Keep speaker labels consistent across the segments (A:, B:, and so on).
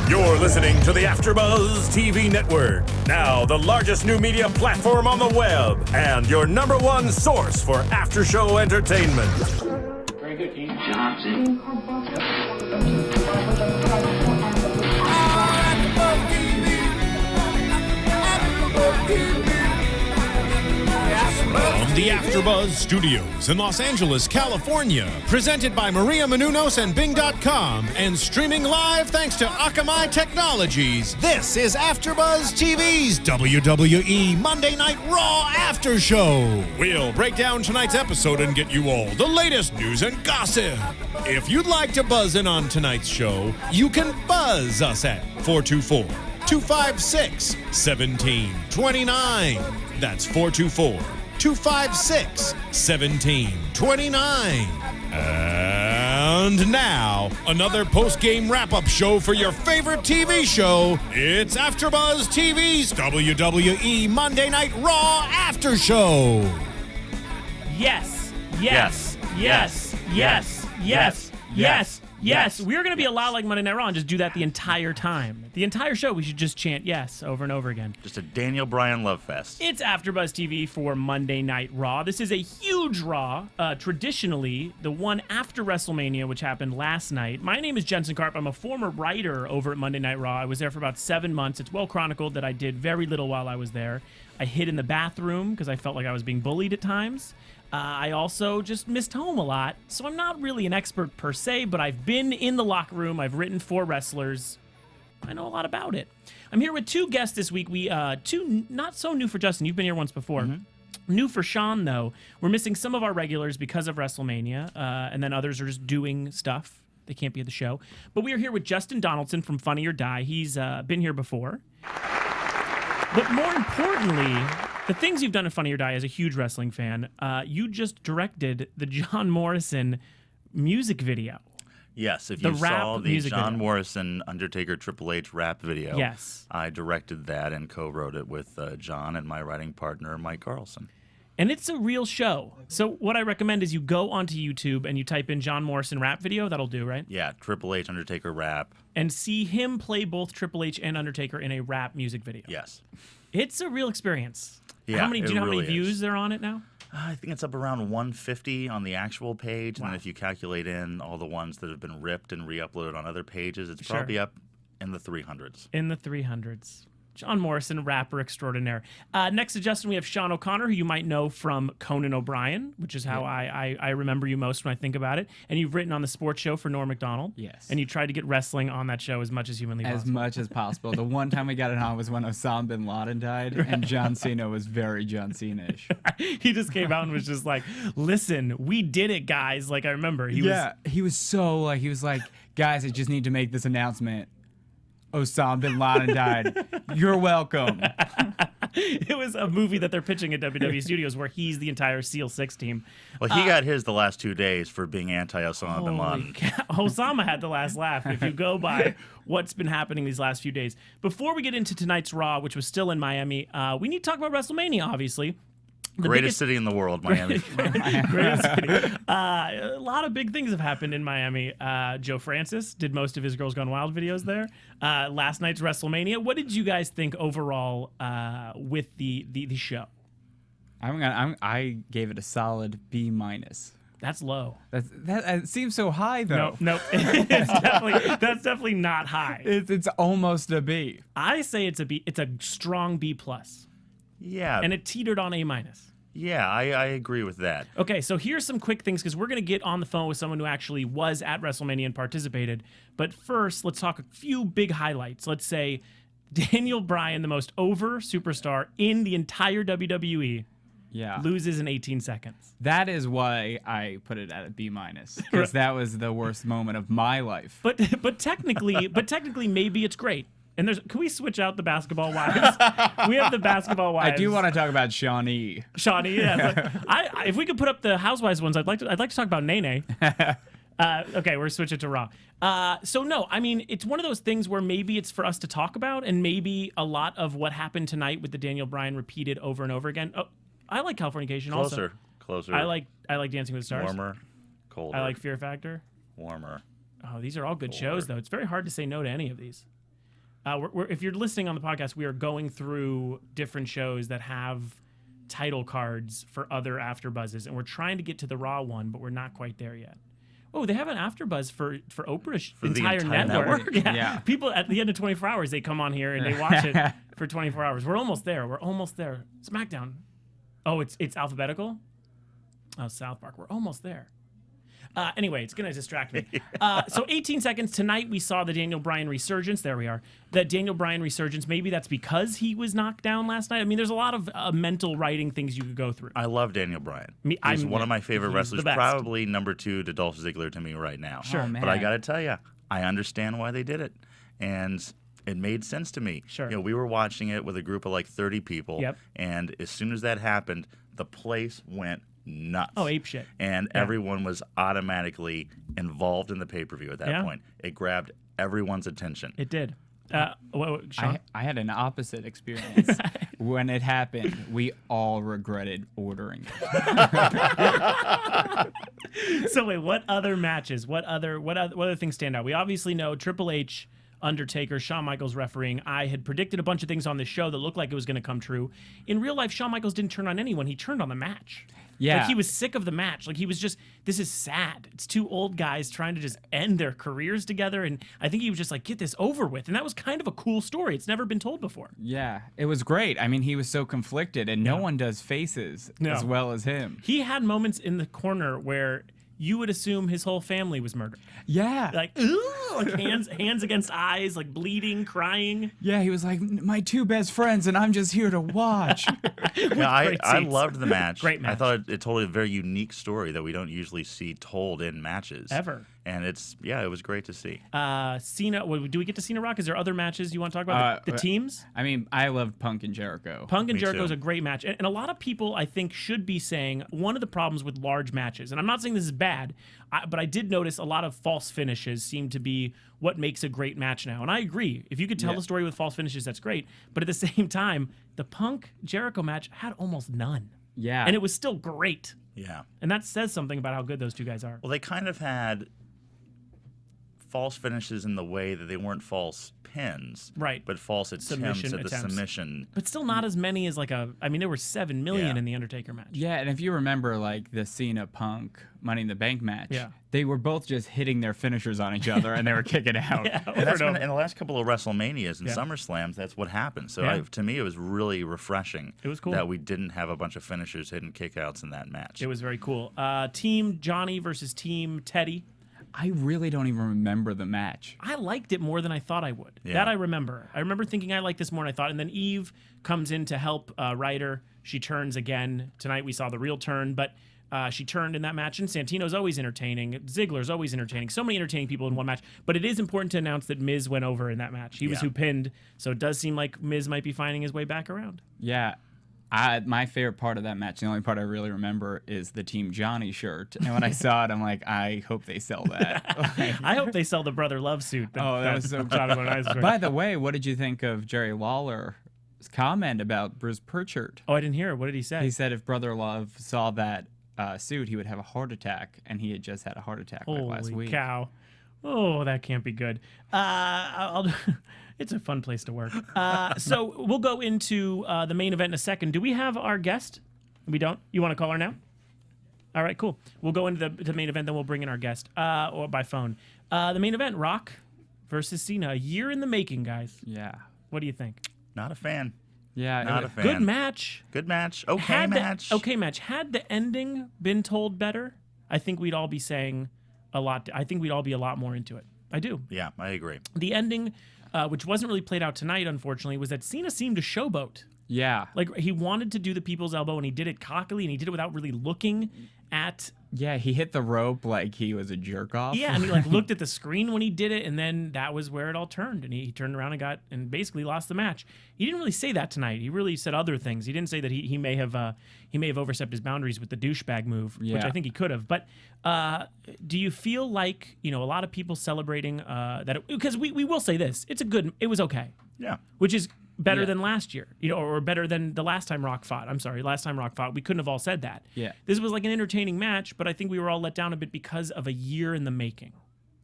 A: You're listening to the AfterBuzz TV Network, now the largest new media platform on the web, and your #1 source for after-show entertainment.
B: Very good, Dean Johnson.
C: From the AfterBuzz Studios in Los Angeles, California, presented by Maria Menounos and Bing.com, and streaming live thanks to Akamai Technologies, this is AfterBuzz TV's WWE Monday Night Raw After Show. We'll break down tonight's episode and get you all the latest news and gossip. If you'd like to buzz in on tonight's show, you can buzz us at 424-256-1729. That's 424-256-1729. And now, another post-game wrap-up show for your favorite TV show. It's AfterBuzz TV's WWE Monday Night Raw After Show.
D: Yes. We're going to be a lot like Monday Night Raw and just do that the entire time. The entire show, we should just chant yes over and over again.
E: Just a Daniel Bryan love fest.
D: It's AfterBuzz TV for Monday Night Raw. This is a huge Raw, traditionally the one after WrestleMania, which happened last night. My name is Jensen Karp. I'm a former writer over at Monday Night Raw. I was there for about 7 months. It's well chronicled that I did very little while I was there. I hid in the bathroom because I felt like I was being bullied at times. I also just missed home a lot, so I'm not really an expert per se, but I've been in the locker room. I've written for wrestlers. I know a lot about it. I'm here with two guests this week. Two not so new for Justin. You've been here once before. Mm-hmm. New for Sean, though. We're missing some of our regulars because of WrestleMania, and then others are just doing stuff. They can't be at the show. But we are here with Justin Donaldson from Funny or Die. He's been here before. But more importantly, the things you've done at Funny or Die as a huge wrestling fan, you just directed the John Morrison music video.
E: Yes, if you saw the John
D: video.
E: Morrison Undertaker Triple H rap video,
D: yes,
E: I directed that and co-wrote it with John and my writing partner, Mike Carlson.
D: And it's a real show. So what I recommend is you go onto YouTube and you type in John Morrison rap video. That'll do, right?
E: Yeah, Triple H Undertaker rap.
D: And see him play both Triple H and Undertaker in a rap music video.
E: Yes.
D: It's a real experience.
E: Yeah,
D: do you know how many views there are on it now?
E: I think it's up around 150 on the actual page. Wow. And then if you calculate in all the ones that have been ripped and re-uploaded on other pages, it's probably up in the 300s.
D: In the 300s. John Morrison, rapper extraordinaire. Next to Justin, we have Sean O'Connor, who you might know from Conan O'Brien, which is how I remember you most when I think about it. And you've written on the sports show for Norm Macdonald.
F: Yes.
D: And you tried to get wrestling on that show as much as humanly possible.
F: As much as possible. The one time we got it on was when Osama bin Laden died, and John Cena was very John Cena-ish.
D: He just came out and was just like, listen, we did it, guys. Like, I remember. He was so like, guys, I just need to make this announcement. Osama bin Laden died. You're welcome. It was a movie that they're pitching at WWE Studios where he's the entire SEAL 6 team.
E: Well, he got his the last 2 days for being anti-Osama bin Laden.
D: Osama had the last laugh if you go by what's been happening these last few days. Before we get into tonight's Raw, which was still in Miami, we need to talk about WrestleMania, obviously.
E: Greatest city in the world, Miami.
D: Greatest city. A lot of big things have happened in Miami. Joe Francis did most of his Girls Gone Wild videos there. Last night's WrestleMania. What did you guys think overall with the show?
F: I gave it a solid B-.
D: That's low.
F: That seems so high, though.
D: No, that's definitely not high.
F: It's almost a B.
D: I say it's a B. It's a strong B+.
E: Yeah.
D: And it teetered on A-.
E: Yeah, I agree with that.
D: Okay, so here's some quick things, because we're going to get on the phone with someone who actually was at WrestleMania and participated. But first, let's talk a few big highlights. Let's say Daniel Bryan, the most over superstar in the entire WWE, loses in 18 seconds.
F: That is why I put it at a B-, because that was the worst moment of my life.
D: But technically, maybe it's great. And can we switch out the basketball wives? We have the basketball wives.
F: I do want to talk about Shawnee.
D: Yeah. If we could put up the housewives ones, I'd like to talk about Nene. Okay, we're switching to Raw. So no, I mean, it's one of those things where maybe it's for us to talk about, and maybe a lot of what happened tonight with the Daniel Bryan repeated over and over again. Oh, I like Californication also.
E: Closer.
D: I like Dancing with the Stars.
E: Warmer, colder.
D: I like Fear Factor.
E: Warmer.
D: Oh, these are all good shows, though. It's very hard to say no to any of these. if you're listening on the podcast, we are going through different shows that have title cards for other AfterBuzzes, and we're trying to get to the Raw one, but we're not quite there yet. Oh, they have an AfterBuzz for Oprah's entire network. Yeah. People at the end of 24 hours, they come on here and they watch it for 24 hours. We're almost there. SmackDown. Oh, it's alphabetical? Oh, South Park. We're almost there. Anyway, it's going to distract me. So 18 seconds. Tonight we saw the Daniel Bryan resurgence. There we are. The Daniel Bryan resurgence. Maybe that's because he was knocked down last night. I mean, there's a lot of mental writing things you could go through.
E: I love Daniel Bryan. He's one of my favorite wrestlers. Probably number 2 to Dolph Ziggler to me right now.
D: Sure. Oh,
E: but I got to tell you, I understand why they did it. And it made sense to me.
D: Sure.
E: We were watching it with a group of like 30 people.
D: Yep.
E: And as soon as that happened, the place went nuts.
D: Oh, ape shit.
E: And everyone was automatically involved in the pay-per-view at that point. It grabbed everyone's attention.
D: It did. Sean?
F: I had an opposite experience. When it happened, we all regretted ordering it.
D: So wait, what other matches? What other things stand out? We obviously know Triple H, Undertaker, Shawn Michaels refereeing. I had predicted a bunch of things on this show that looked like it was going to come true. In real life, Shawn Michaels didn't turn on anyone. He turned on the match.
F: Yeah.
D: Like, he was sick of the match. Like, he was just, this is sad. It's two old guys trying to just end their careers together. And I think he was just like, get this over with. And that was kind of a cool story. It's never been told before.
F: Yeah, it was great. I mean, he was so conflicted, and no one does faces as well as him.
D: He had moments in the corner where you would assume his whole family was murdered.
F: Yeah.
D: Like, ooh, like hands against eyes, like bleeding, crying.
F: Yeah, he was like, my 2 best friends, and I'm just here to watch.
E: I loved the match.
D: Great match.
E: I thought it told a very unique story that we don't usually see told in matches.
D: Ever.
E: And it was great to see.
D: Cena, do we get to Cena Rock? Is there other matches you want to talk about? The teams?
F: I mean, I loved Punk and Jericho.
D: Punk and Jericho is a great match. And a lot of people, I think, should be saying one of the problems with large matches, and I'm not saying this is bad, but I did notice a lot of false finishes seem to be what makes a great match now. And I agree. If you could tell the story with false finishes, that's great. But at the same time, the Punk-Jericho match had almost none.
F: Yeah.
D: And it was still great.
E: Yeah.
D: And that says something about how good those two guys are.
E: Well, they kind of had false finishes in the way that they weren't false pins,
D: right?
E: But false attempts at the submission.
D: But still not as many as there were 7 million in the Undertaker match.
F: Yeah, and if you remember like the Cena Punk Money in the Bank match, they were both just hitting their finishers on each other and they were kicking out.
E: And that's been in the last couple of WrestleManias and SummerSlams, that's what happened. So to me, it was really refreshing.
D: It was cool
E: that we didn't have a bunch of finishers hitting kickouts in that match.
D: It was very cool. Team Johnny versus Team Teddy.
F: I really don't even remember the match.
D: I liked it more than I thought I would.
E: Yeah.
D: That I remember. I remember thinking I liked this more than I thought. And then Eve comes in to help Ryder. She turns again. Tonight we saw the real turn, but she turned in that match. And Santino's always entertaining. Ziggler's always entertaining. So many entertaining people in one match. But it is important to announce that Miz went over in that match. He was who pinned. So it does seem like Miz might be finding his way back around.
F: Yeah. My favorite part of that match, the only part I really remember, is the Team Johnny shirt. And when I saw it, I'm like, I hope they sell that.
D: I hope they sell the Brother Love suit.
F: That was so cool. By the way, what did you think of Jerry Lawler's comment about Bruce Pritchard?
D: Oh, I didn't hear it. What did he say?
F: He said if Brother Love saw that suit, he would have a heart attack, and he had just had a heart attack last week.
D: Holy cow. Oh, that can't be good. It's a fun place to work. So we'll go into the main event in a second. Do we have our guest? We don't? You want to call her now? All right, cool. We'll go into the main event, then we'll bring in our guest or by phone. The main event, Rock versus Cena. A year in the making, guys.
F: Yeah.
D: What do you think?
E: Not a fan.
F: Yeah.
E: Not a fan.
D: Good match.
E: Good match. Okay match.
D: Okay match. Had the ending been told better, I think we'd all be saying a lot. I think we'd all be a lot more into it. I do.
E: Yeah, I agree.
D: The ending, which wasn't really played out tonight, unfortunately, was that Cena seemed to showboat.
F: Yeah.
D: Like, he wanted to do the people's elbow, and he did it cockily, and he did it without really looking at...
F: Yeah, he hit the rope like he was a jerk-off.
D: Yeah, and he looked at the screen when he did it, and then that was where it all turned, and he turned around and basically lost the match. He didn't really say that tonight. He really said other things. He didn't say that he may have overstepped his boundaries with the douchebag move, which I think he could have. But do you feel like, a lot of people celebrating that? Because we will say this, it was okay.
E: Yeah.
D: Which is better than last year, or better than the last time Rock fought. I'm sorry, last time Rock fought, we couldn't have all said that.
F: Yeah.
D: This was like an entertaining match, but I think we were all let down a bit because of a year in the making.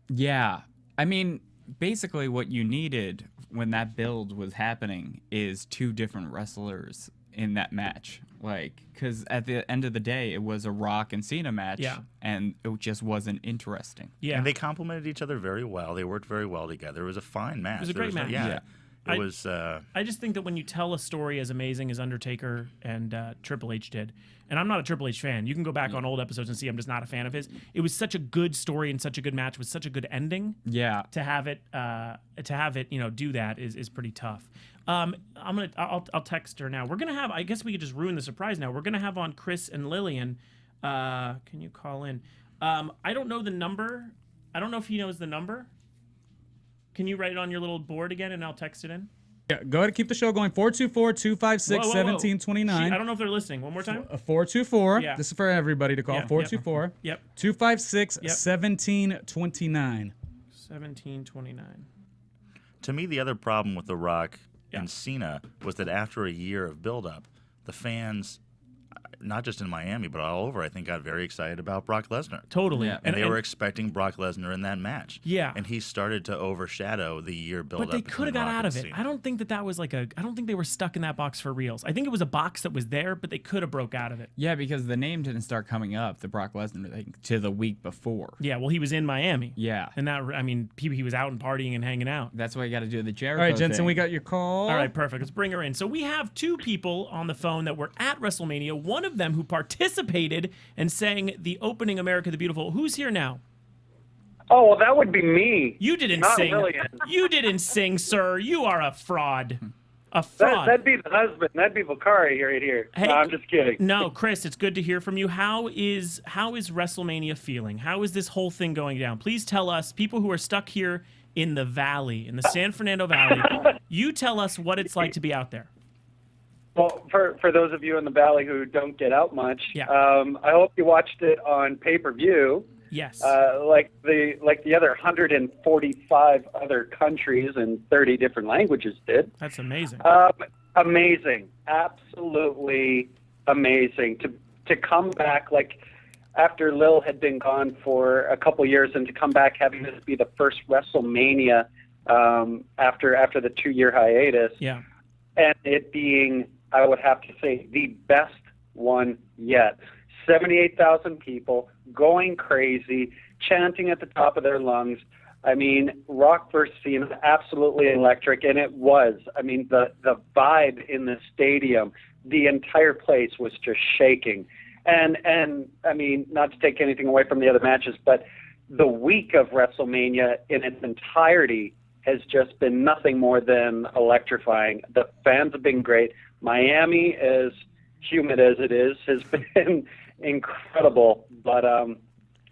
F: Yeah. I mean, basically what you needed when that build was happening is two different wrestlers in that match. Like, because at the end of the day, it was a Rock and Cena match, and it just wasn't interesting.
D: Yeah.
E: And they complemented each other very well. They worked very well together. It was a fine match.
D: It was a great match.
E: It was.
D: I just think that when you tell a story as amazing as Undertaker and Triple H did, and I'm not a Triple H fan. You can go back on old episodes and see I'm just not a fan of his. It was such a good story and such a good match with such a good ending.
F: Yeah.
D: To have it, do that is pretty tough. I'll text her now. We're gonna have. I guess we could just ruin the surprise now. We're gonna have on Chris and Lillian. Can you call in? I don't know the number. I don't know if he knows the number. Can you write it on your little board again, and I'll text it in?
G: Yeah, go ahead and keep the show going. 424-256-1729.
D: I don't know if they're listening. One more time.
G: 424.
D: Yeah.
G: This is for everybody to call. 424.
D: Yep.
G: 256-1729.
D: 1729.
E: To me, the other problem with The Rock and Cena was that after a year of build-up, the fans, not just in Miami, but all over, I think, got very excited about Brock Lesnar.
D: Totally.
F: Yeah.
E: And they were expecting Brock Lesnar in that match.
D: Yeah.
E: And he started to overshadow the year build-up.
D: But they could have got out of it.
E: Cena.
D: I don't think that was I don't think they were stuck in that box for reals. I think it was a box that was there, but they could have broke out of it.
F: Yeah, because the name didn't start coming up, the Brock Lesnar thing, to the week before.
D: Yeah, well, he was in Miami.
F: Yeah.
D: And he was out and partying and hanging out.
F: That's why you got to do the Jericho
G: All right, Jensen,
F: thing.
G: we got your call.
D: All right, perfect. Let's bring her in. So we have two people on the phone that were at WrestleMania, one of them who participated and sang the opening America the Beautiful. Who's here now?
H: Oh, well, that would be me.
D: You didn't
H: Not
D: sing.
H: Lillian.
D: You didn't sing, sir. You are a fraud. A fraud.
H: That'd be the husband. That'd be Vakari right here.
D: Hey,
H: no, I'm just kidding.
D: No, Chris, it's good to hear from you. How is WrestleMania feeling? How is this whole thing going down? Please tell us, people who are stuck here in the valley, in the San Fernando Valley, you tell us what it's like to be out there.
H: Well, for those of you in the Valley who don't get out much,
D: Yeah.
H: I hope you watched it on pay-per-view.
D: Yes.
H: Like the other 145 other countries and 30 different languages did.
D: That's amazing.
H: Amazing, absolutely amazing to come back after Lil had been gone for a couple years and to come back having this be the first WrestleMania after the 2-year hiatus.
D: Yeah.
H: And it being, I would have to say, the best one yet. 78,000 people going crazy, chanting at the top of their lungs. I mean, Rock versus Cena, absolutely electric, and it was. I mean, the vibe in the stadium, the entire place was just shaking. And I mean, not to take anything away from the other matches, but the week of WrestleMania in its entirety has just been nothing more than electrifying. The fans have been great. Miami, as humid as it is, has been incredible, but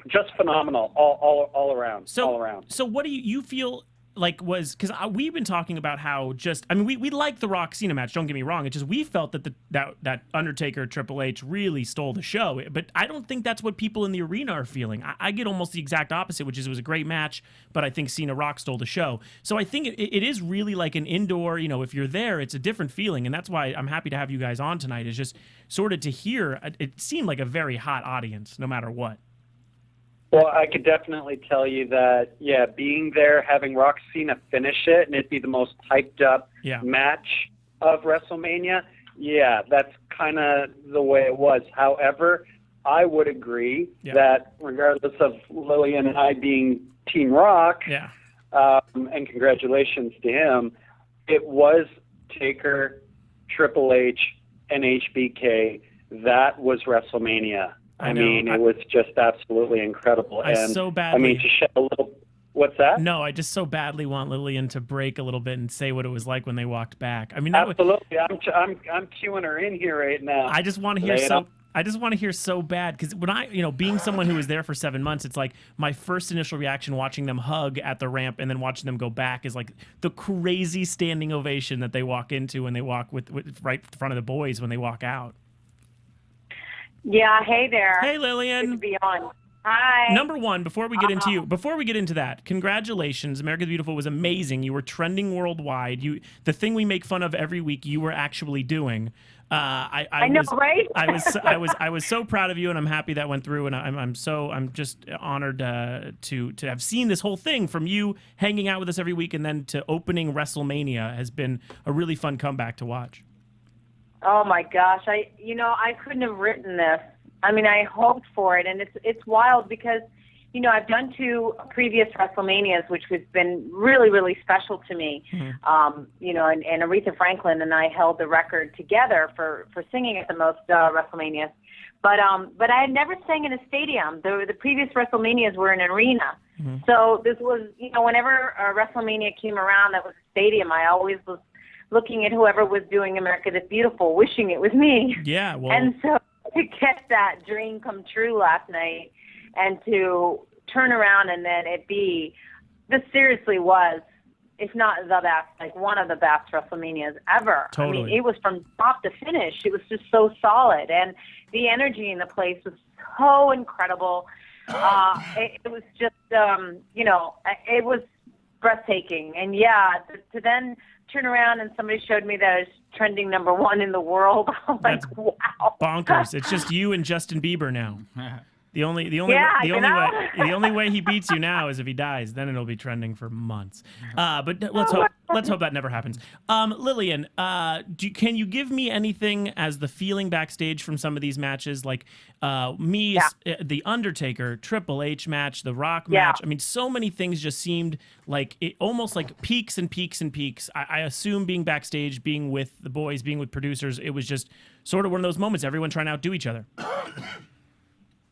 H: just phenomenal all around.
D: So what do you feel like was, because we've been talking about how we like the Rock Cena match, don't get me wrong, it's just we felt that that Undertaker Triple H really stole the show, but I don't think that's what people in the arena are feeling. I get almost the exact opposite, which is it was a great match, but I think Cena Rock stole the show. So I think it is really like an indoor, if you're there, it's a different feeling, and that's why I'm happy to have you guys on tonight, is just sort of to hear, it seemed like a very hot audience, no matter what.
H: Well, I could definitely tell you that, being there, having Rock Cena finish it, and it be the most hyped up match of WrestleMania, that's kind of the way it was. However, I would agree that regardless of Lillian and I being Team Rock, and congratulations to him, it was Taker, Triple H, and HBK. That was WrestleMania. I mean, it was just absolutely incredible.
D: To shed
H: a little. What's that?
D: No, I just so badly want Lillian to break a little bit and say what it was like when they walked back. I mean,
H: absolutely. I'm queuing her in here right now.
D: I just want to hear I just want to hear so bad, because when being someone who was there for 7 months, it's like my first initial reaction watching them hug at the ramp and then watching them go back is like the crazy standing ovation that they walk into when they walk with right in front of the boys when they walk out.
I: Yeah, hey there.
D: Hey, Lillian.
I: Good to be on. Hi.
D: Number one, before we get into that, congratulations. America the Beautiful was amazing. You were trending worldwide. The thing we make fun of every week, you were actually doing. I know, right? I was so proud of you, and I'm happy that went through. And I'm just honored to have seen this whole thing from you hanging out with us every week, and then to opening WrestleMania has been a really fun comeback to watch.
I: Oh my gosh, I couldn't have written this. I mean, I hoped for it, and it's wild because, I've done 2 previous WrestleManias, which has been really, really special to me. Mm-hmm. And Aretha Franklin and I held the record together for singing at the most WrestleManias. But I had never sang in a stadium. The previous WrestleManias were in an arena. Mm-hmm. So this was, whenever WrestleMania came around that was a stadium, I always was looking at whoever was doing America the Beautiful, wishing it was me.
D: Yeah, well.
I: And so to get that dream come true last night and to turn around and then this seriously was, if not the best, like one of the best WrestleManias ever.
D: Totally.
I: I mean, it was from top to finish. It was just so solid. And the energy in the place was so incredible. It was just, it was breathtaking. And to then turn around and somebody showed me that I was trending number 1 in the world. I'm like, wow.
D: Bonkers. It's just you and Justin Bieber now. The only way he beats you now is if he dies. Then it'll be trending for months. But let's hope that never happens. Lillian, can you give me anything as the feeling backstage from some of these matches, like the Undertaker, Triple H match, the Rock match? I mean, so many things just seemed like almost like peaks and peaks and peaks. I assume being backstage, being with the boys, being with producers, it was just sort of one of those moments. Everyone trying to outdo each other.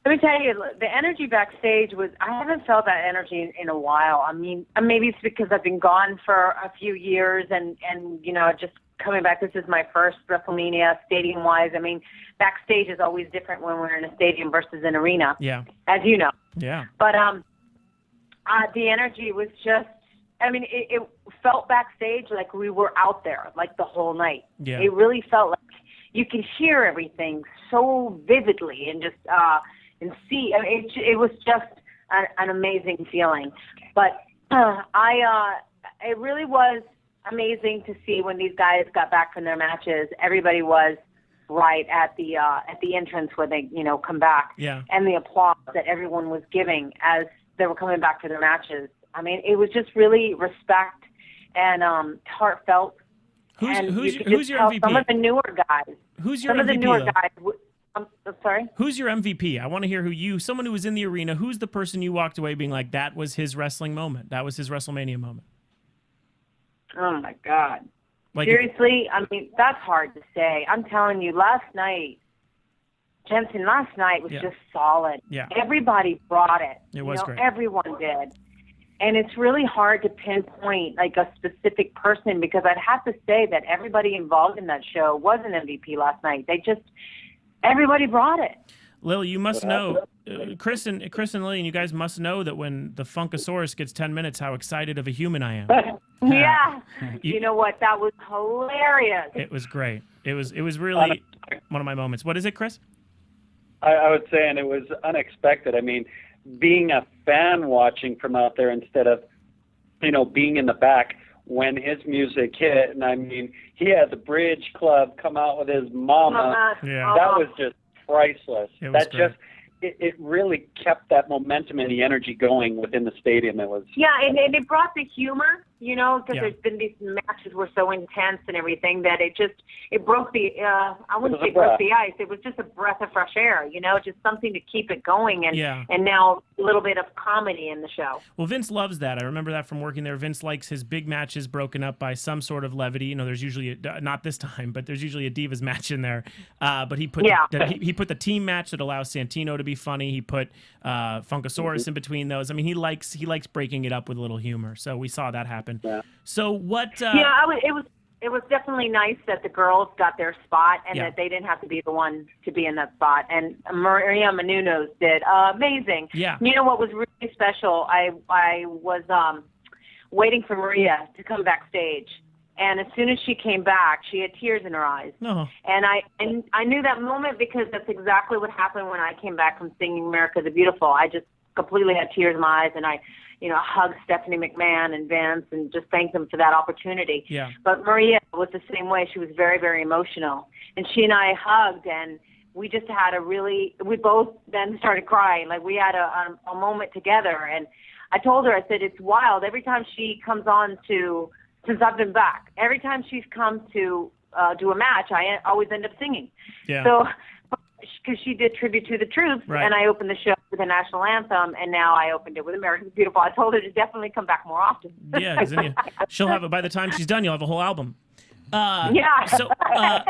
I: Let me tell you, the energy backstage I haven't felt that energy in a while. I mean, maybe it's because I've been gone for a few years and just coming back. This is my first WrestleMania stadium-wise. I mean, backstage is always different when we're in a stadium versus an arena.
D: Yeah.
I: As you know.
D: Yeah.
I: But the energy was just, I mean, it felt backstage like we were out there, like the whole night.
D: Yeah.
I: It really felt like you could hear everything so vividly and just, and see. I mean, it was just an amazing feeling. But it really was amazing to see when these guys got back from their matches. Everybody was right at the entrance where they come back.
D: Yeah.
I: And the applause that everyone was giving as they were coming back for their matches. I mean, it was just really respect and heartfelt.
D: Who's your MVP?
I: Some of the newer guys.
D: Who's your MVP?
I: Some of the newer guys. I'm sorry?
D: Who's your MVP? I want to hear someone who was in the arena, who's the person you walked away being like, that was his wrestling moment. That was his WrestleMania moment.
I: Oh, my God.
D: Like,
I: seriously? I mean, that's hard to say. I'm telling you, Jensen was just solid.
D: Yeah.
I: Everybody brought it.
D: It was great.
I: Everyone did. And it's really hard to pinpoint like a specific person because I'd have to say that everybody involved in that show was an MVP last night. Everybody brought it.
D: Lil, you must know, Chris and Lillian, you guys must know that when the Funkasaurus gets 10 minutes, how excited of a human I am.
I: Yeah. You know what? That was hilarious.
D: It was great. It was really one of my moments. What is it, Chris?
H: I would say, and it was unexpected. I mean, being a fan watching from out there instead of, being in the back when his music hit. And I mean, he had the Bridge Club come out with his mama.
D: Yeah.
H: That was just priceless.
D: It was great.
H: It really kept that momentum and the energy going within the stadium. It was
I: and it brought the humor, because there's been these matches were so intense and everything that it broke the I wouldn't say broke the ice. It was just a breath of fresh air, just something to keep it going and now a little bit of comedy in the show.
D: Well, Vince loves that. I remember that from working there. Vince likes his big matches broken up by some sort of levity. There's usually not this time, but there's usually a Divas match in there. But he put he put the team match that allows Santino to be funny. He put Funkasaurus in between those. I mean, he likes breaking it up with a little humor. So we saw that happen.
H: Yeah.
D: So what?
I: It was definitely nice that the girls got their spot and that they didn't have to be the one to be in that spot. And Maria Menounos did amazing.
D: Yeah.
I: You know what was really special? I was waiting for Maria to come backstage. And as soon as she came back, she had tears in her eyes.
D: No.
I: And I knew that moment because that's exactly what happened when I came back from singing America the Beautiful. I just completely had tears in my eyes, and I hugged Stephanie McMahon and Vince and just thanked them for that opportunity.
D: Yeah.
I: But Maria was the same way. She was very, very emotional. And she and I hugged, and we just had we both then started crying. Like, we had a moment together. And I told her, I said, it's wild. Every time she comes on since I've been back, every time she's come to do a match, I always end up singing.
D: Yeah.
I: So, because she did Tribute to the Troops,
D: Right.
I: and I opened the show with the national anthem, and now I opened it with America's Beautiful. I told her to definitely come back more often.
D: Yeah, because she'll have it by the time she's done. You'll have a whole album.
I: Yeah.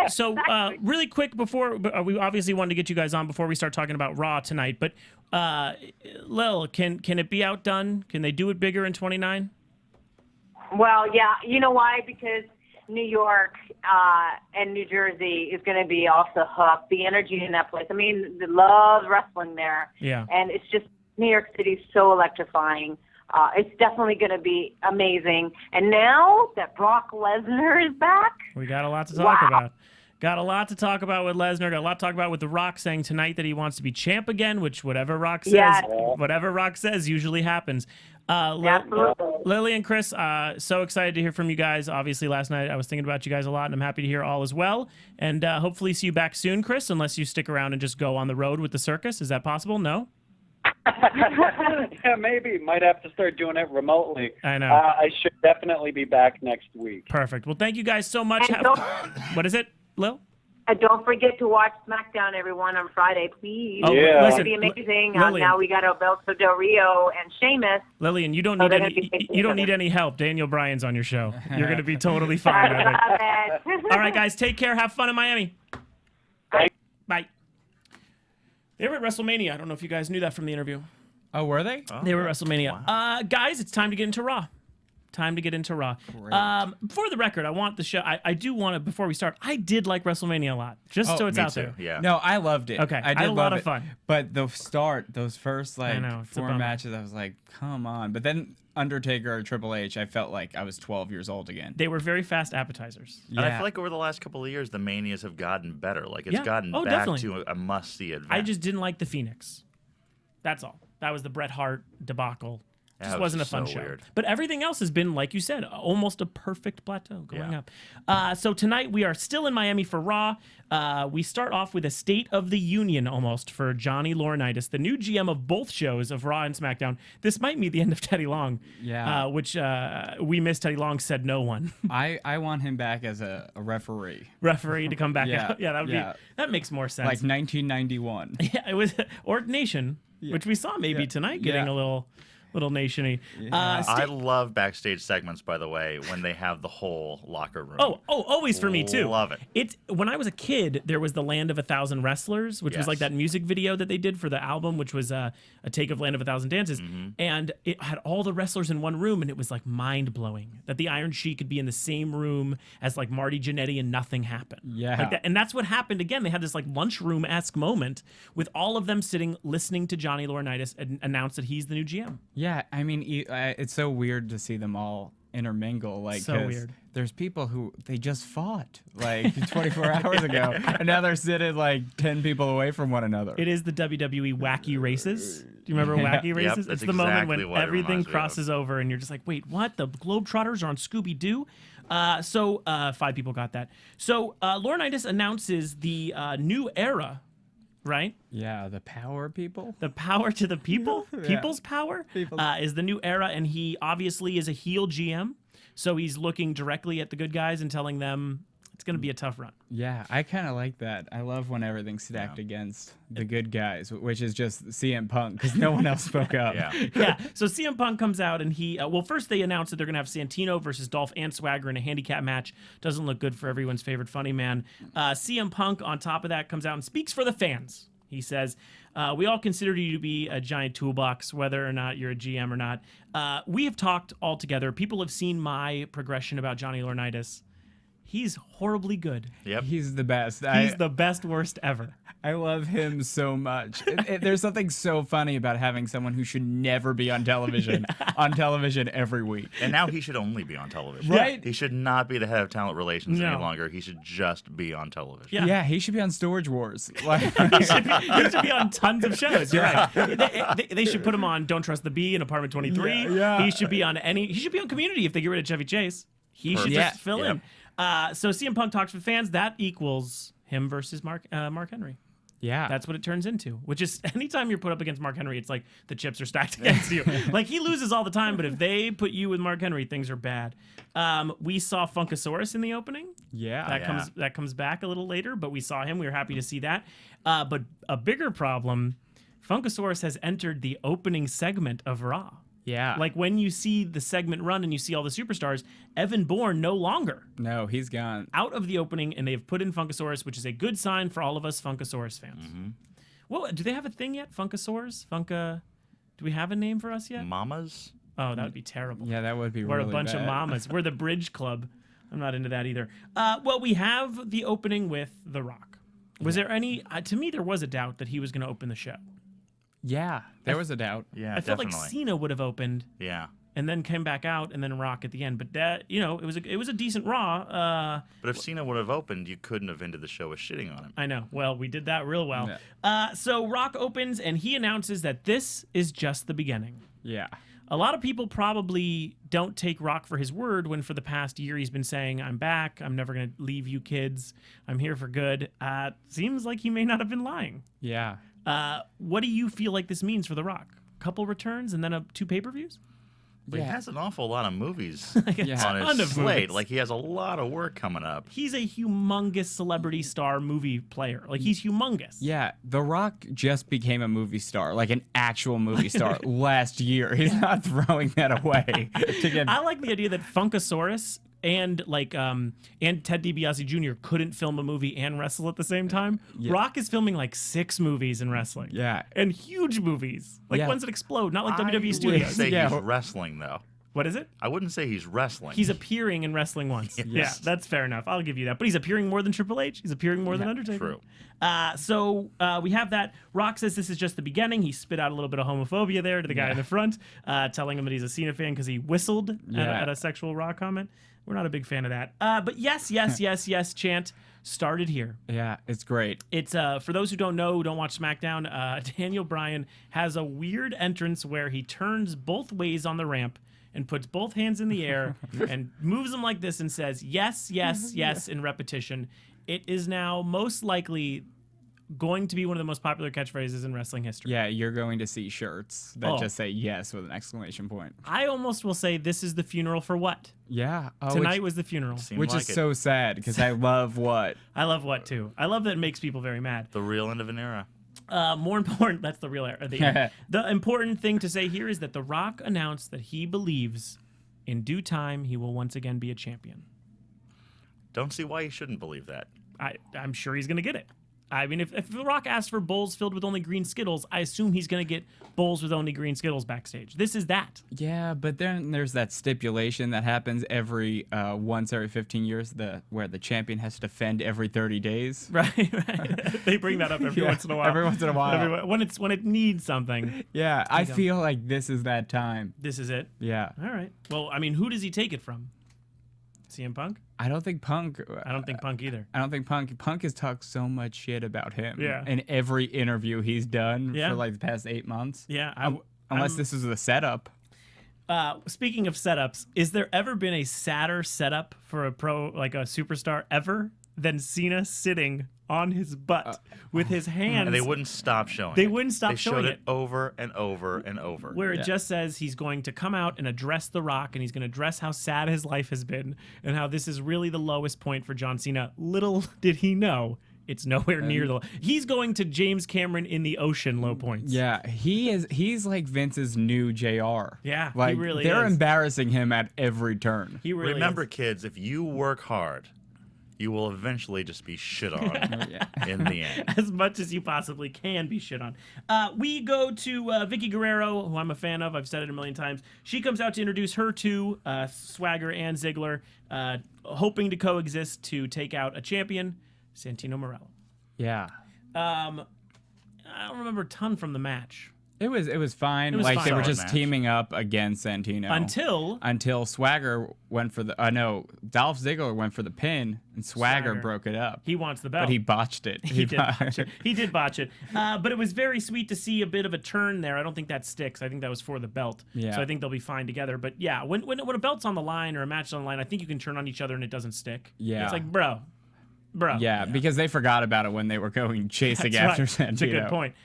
D: So really quick before we obviously wanted to get you guys on before we start talking about Raw tonight, but Lil, can it be outdone? Can they do it bigger in 29?
I: Well, yeah. You know why? Because New York and New Jersey is going to be off the hook. The energy in that place. I mean, they love wrestling there.
D: Yeah.
I: And it's just, New York City is so electrifying. It's definitely going to be amazing. And now that Brock Lesnar is back,
D: We got a lot to talk about. Got a lot to talk about with Lesnar. Got a lot to talk about with The Rock saying tonight that he wants to be champ again, which whatever Rock says usually happens. Lily and Chris, so excited to hear from you guys. Obviously, last night I was thinking about you guys a lot, and I'm happy to hear all is well. And hopefully see you back soon, Chris, unless you stick around and just go on the road with the circus. Is that possible? No?
H: Yeah, maybe. Might have to start doing it remotely.
D: I know.
H: I should definitely be back next week.
D: Perfect. Well, thank you guys so much. What is it, Lil?
I: don't forget to watch SmackDown, everyone, on Friday, please.
D: Oh,
H: yeah.
I: It's going to be amazing. Now we got Alberto Del Rio and Sheamus.
D: Lillian, you don't need any help. Daniel Bryan's on your show. You're going to be totally fine. I think. All right, guys, take care. Have fun in Miami. Bye. They were at WrestleMania. I don't know if you guys knew that from the interview.
F: Oh, were they?
D: They were at WrestleMania.
E: Wow.
D: Guys, it's time to get into Raw. For the record, I want the show. I do want to, before we start, I did like WrestleMania a lot. Just so it's
E: me
D: out
E: too,
D: there.
E: Yeah.
F: No, I loved it.
D: Okay,
F: I
D: had a lot
F: love
D: of fun.
F: But those first
D: know, it's a
F: four
D: bummer.
F: matches, I was like, come on. But then Undertaker or Triple H, I felt like I was 12 years old again.
D: They were very fast appetizers.
E: And I feel like over the last couple of years, the Manias have gotten better. Like, it's gotten back
D: definitely.
E: to a must-see event.
D: I just didn't like the Phoenix. That's all. That was the Bret Hart debacle. Just wasn't a fun show.
E: Weird.
D: But everything else has been, like you said, almost a perfect plateau going up. So tonight we are still in Miami for Raw. We start off with a State of the Union almost for Johnny Laurinaitis, the new GM of both shows of Raw and SmackDown. This might be the end of Teddy Long, which we miss. Teddy Long said no one.
F: I want him back as a referee.
D: Referee to come back out. Yeah, that would be, that makes more sense.
F: Like 1991.
D: Yeah, it was Ordination, which we saw maybe tonight getting a little nation-y.
E: I love backstage segments, by the way, when they have the whole locker room.
D: Oh, always for me too.
E: Love it.
D: When I was a kid, there was the Land of a Thousand Wrestlers, which was like that music video that they did for the album, which was a take of Land of a Thousand Dances, and it had all the wrestlers in one room, and it was like mind-blowing that the Iron Sheik could be in the same room as like Marty Jannetty and nothing happened.
F: Yeah,
D: like that. And that's what happened again. They had this like lunchroom-esque moment with all of them sitting listening to Johnny Laurinaitis announce that he's the new GM.
F: Yeah, I mean, it's so weird to see them all intermingle. Like,
D: so weird.
F: There's people who they just fought like 24 hours ago, and now they're sitting like 10 people away from one another.
D: It is the WWE Wacky Races. Do you remember Wacky Races?
E: Yep,
D: it's the moment when everything crosses over, and you're just like, wait, what? The Globetrotters are on Scooby-Doo? So 5 people got that. So Laurinaitis announces the new era. Right?
F: Yeah, the power people.
D: The power to the people? People's power is the new era, and he obviously is a heel GM, so he's looking directly at the good guys and telling them it's going to be a tough run.
F: Yeah, I kind of like that. I love when everything's stacked against the good guys, which is just CM Punk, because no one else spoke up.
D: So CM Punk comes out, and he first they announced that they're going to have Santino versus Dolph and Swagger in a handicap match. Doesn't look good for everyone's favorite funny man. CM Punk, on top of that, comes out and speaks for the fans. He says, we all consider you to be a giant toolbox, whether or not you're a GM or not. We have talked all together. People have seen my progression about Johnny Laurinaitis. He's horribly good.
E: Yep.
F: He's the best.
D: He's the best worst ever.
F: I love him so much. There's something so funny about having someone who should never be on television on television every week.
E: And now he should only be on television.
F: Right?
E: He should not be the head of talent relations any longer. He should just be on television.
F: Yeah, he should be on Storage Wars. Like,
D: he should be on tons of shows. You're right. They should put him on Don't Trust the Bee and Apartment 23.
F: Yeah.
D: He should be on He should be on Community if they get rid of Chevy Chase. He should just fill in. So CM Punk talks with fans. That equals him versus Mark Henry.
F: yeah.
D: That's what it turns into, which is anytime you're put up against Mark Henry, it's like the chips are stacked against you. Like, he loses all the time, but if they put you with Mark Henry, things are bad. We saw Funkasaurus in the opening.
F: Yeah.
D: That comes back a little later, but we saw him. We were happy to see that. But a bigger problem, Funkasaurus has entered the opening segment of Raw.
F: Yeah.
D: Like, when you see the segment run and you see all the superstars, Evan Bourne no longer
F: No, he's gone.
D: out of the opening, and they've put in Funkasaurus, which is a good sign for all of us Funkasaurus fans. Well, do they have a thing yet? Funkasaurs? Do we have a name for us yet?
E: Mamas?
D: Oh, that would be terrible.
F: Yeah, that would be
D: We're
F: really
D: a bunch
F: bad.
D: of mamas. We're the Bridge Club. I'm not into that either. Well, we have the opening with The Rock. Was there any... to me, there was a doubt that he was going to open the show.
F: Yeah, there was a doubt.
E: Yeah,
D: I felt
E: definitely.
D: like Cena would have opened
E: Yeah.
D: and then came back out and then Rock at the end. But that, it was a decent Raw.
E: But if Cena would have opened, you couldn't have ended the show with shitting on him.
D: I know. Well, we did that real well.
F: Yeah.
D: So Rock opens and he announces that this is just the beginning.
F: Yeah.
D: A lot of people probably don't take Rock for his word when for the past year he's been saying, I'm back, I'm never going to leave you kids, I'm here for good. Seems like he may not have been lying.
F: Yeah.
D: What do you feel like this means for The Rock? Couple returns and then 2 pay-per-views?
E: But he has an awful lot of movies
F: Yeah.
E: on
D: ton
E: his
D: of
E: slate.
D: movies.
E: Like, he has a lot of work coming up.
D: He's a humongous celebrity star movie player. Like, he's humongous.
F: Yeah, The Rock just became a movie star, like an actual movie star last year. He's not throwing that away to get.
D: I like the idea that Funkasaurus and Ted DiBiase Jr. couldn't film a movie and wrestle at the same time.
F: Yeah.
D: Rock is filming like 6 movies in wrestling.
F: Yeah.
D: And huge movies. Like
F: Yeah.
D: ones that explode, not like
E: I
D: WWE
E: wouldn't
D: Studios.
E: say
F: Yeah.
E: he's wrestling, though.
D: What is it?
E: I wouldn't say he's wrestling.
D: He's appearing in wrestling once.
E: Yes.
D: Yeah, that's fair enough. I'll give you that. But he's appearing more than Triple H. He's appearing more than Undertaker.
E: true.
D: So we have that. Rock says this is just the beginning. He spit out a little bit of homophobia there to the guy in the front, telling him that he's a Cena fan because he whistled at a sexual Rock comment. We're not a big fan of that. But yes, yes, yes, yes chant started here.
F: Yeah, it's great.
D: It's for those who don't know, who don't watch SmackDown, Daniel Bryan has a weird entrance where he turns both ways on the ramp and puts both hands in the air and moves them like this and says, yes, yes, yes, in repetition. It is now most likely going to be one of the most popular catchphrases in wrestling history.
F: Yeah, you're going to see shirts that just say yes with an exclamation point.
D: I almost will say this is the funeral for what?
F: Yeah. Oh,
D: Tonight was the funeral.
F: which is so sad because I love what.
D: I love what, too. I love that it makes people very mad.
E: The real end of an era.
D: More important, that's the real era. The important thing to say here is that The Rock announced that he believes in due time he will once again be a champion.
E: Don't see why you shouldn't believe that.
D: I'm sure he's going to get it. I mean, if The Rock asks for bowls filled with only green Skittles, I assume he's going to get bowls with only green Skittles backstage. This is that.
F: Yeah, but then there's that stipulation that happens once every 15 years where the champion has to defend every 30 days.
D: Right. They bring that up every once in a while.
F: Every once in a while.
D: When it needs something.
F: Yeah, I feel like this is that time.
D: This is it.
F: Yeah.
D: All right. Well, I mean, who does he take it from? CM Punk?
F: I don't think Punk
D: either.
F: I don't think Punk has talked so much shit about him
D: Yeah.
F: in every interview he's done
D: Yeah.
F: for like the past 8 months.
D: Yeah.
F: Unless this is a setup.
D: Speaking of setups, is there ever been a sadder setup for a superstar ever than Cena sitting on his butt with his hands?
E: And they wouldn't stop showing
D: They
E: it.
D: wouldn't stop
E: They
D: showing
E: showed
D: it.
E: it over and over and over.
D: Where it just says he's going to come out and address The Rock, and he's going to address how sad his life has been and how this is really the lowest point for John Cena. Little did he know, it's nowhere near the... He's going to James Cameron in the ocean low points.
F: Yeah, he's like Vince's new JR.
D: Yeah,
F: like,
D: he really
F: they're
D: is.
F: embarrassing him at every turn.
D: He really
E: Remember,
D: is.
E: kids, if you work hard, you will eventually just be shit on in the end.
D: As much as you possibly can be shit on. We go to Vicky Guerrero, who I'm a fan of. I've said it a million times. She comes out to introduce her two, Swagger and Ziggler, hoping to coexist to take out a champion, Santino Marella.
F: Yeah.
D: I don't remember a ton from the match.
F: It was fine. Like they were just teaming up against Santino until Swagger went for the Dolph Ziggler went for the pin and Swagger broke it up.
D: He wants the belt,
F: but he botched it.
D: He did botch it. But it was very sweet to see a bit of a turn there. I don't think that sticks. I think that was for the belt.
F: Yeah.
D: So I think they'll be fine together. But yeah, when a belt's on the line or a match is on the line, I think you can turn on each other and it doesn't stick.
F: Yeah.
D: It's like, bro.
F: Yeah, because they forgot about it when they were going chasing after Santino.
D: It's a good point.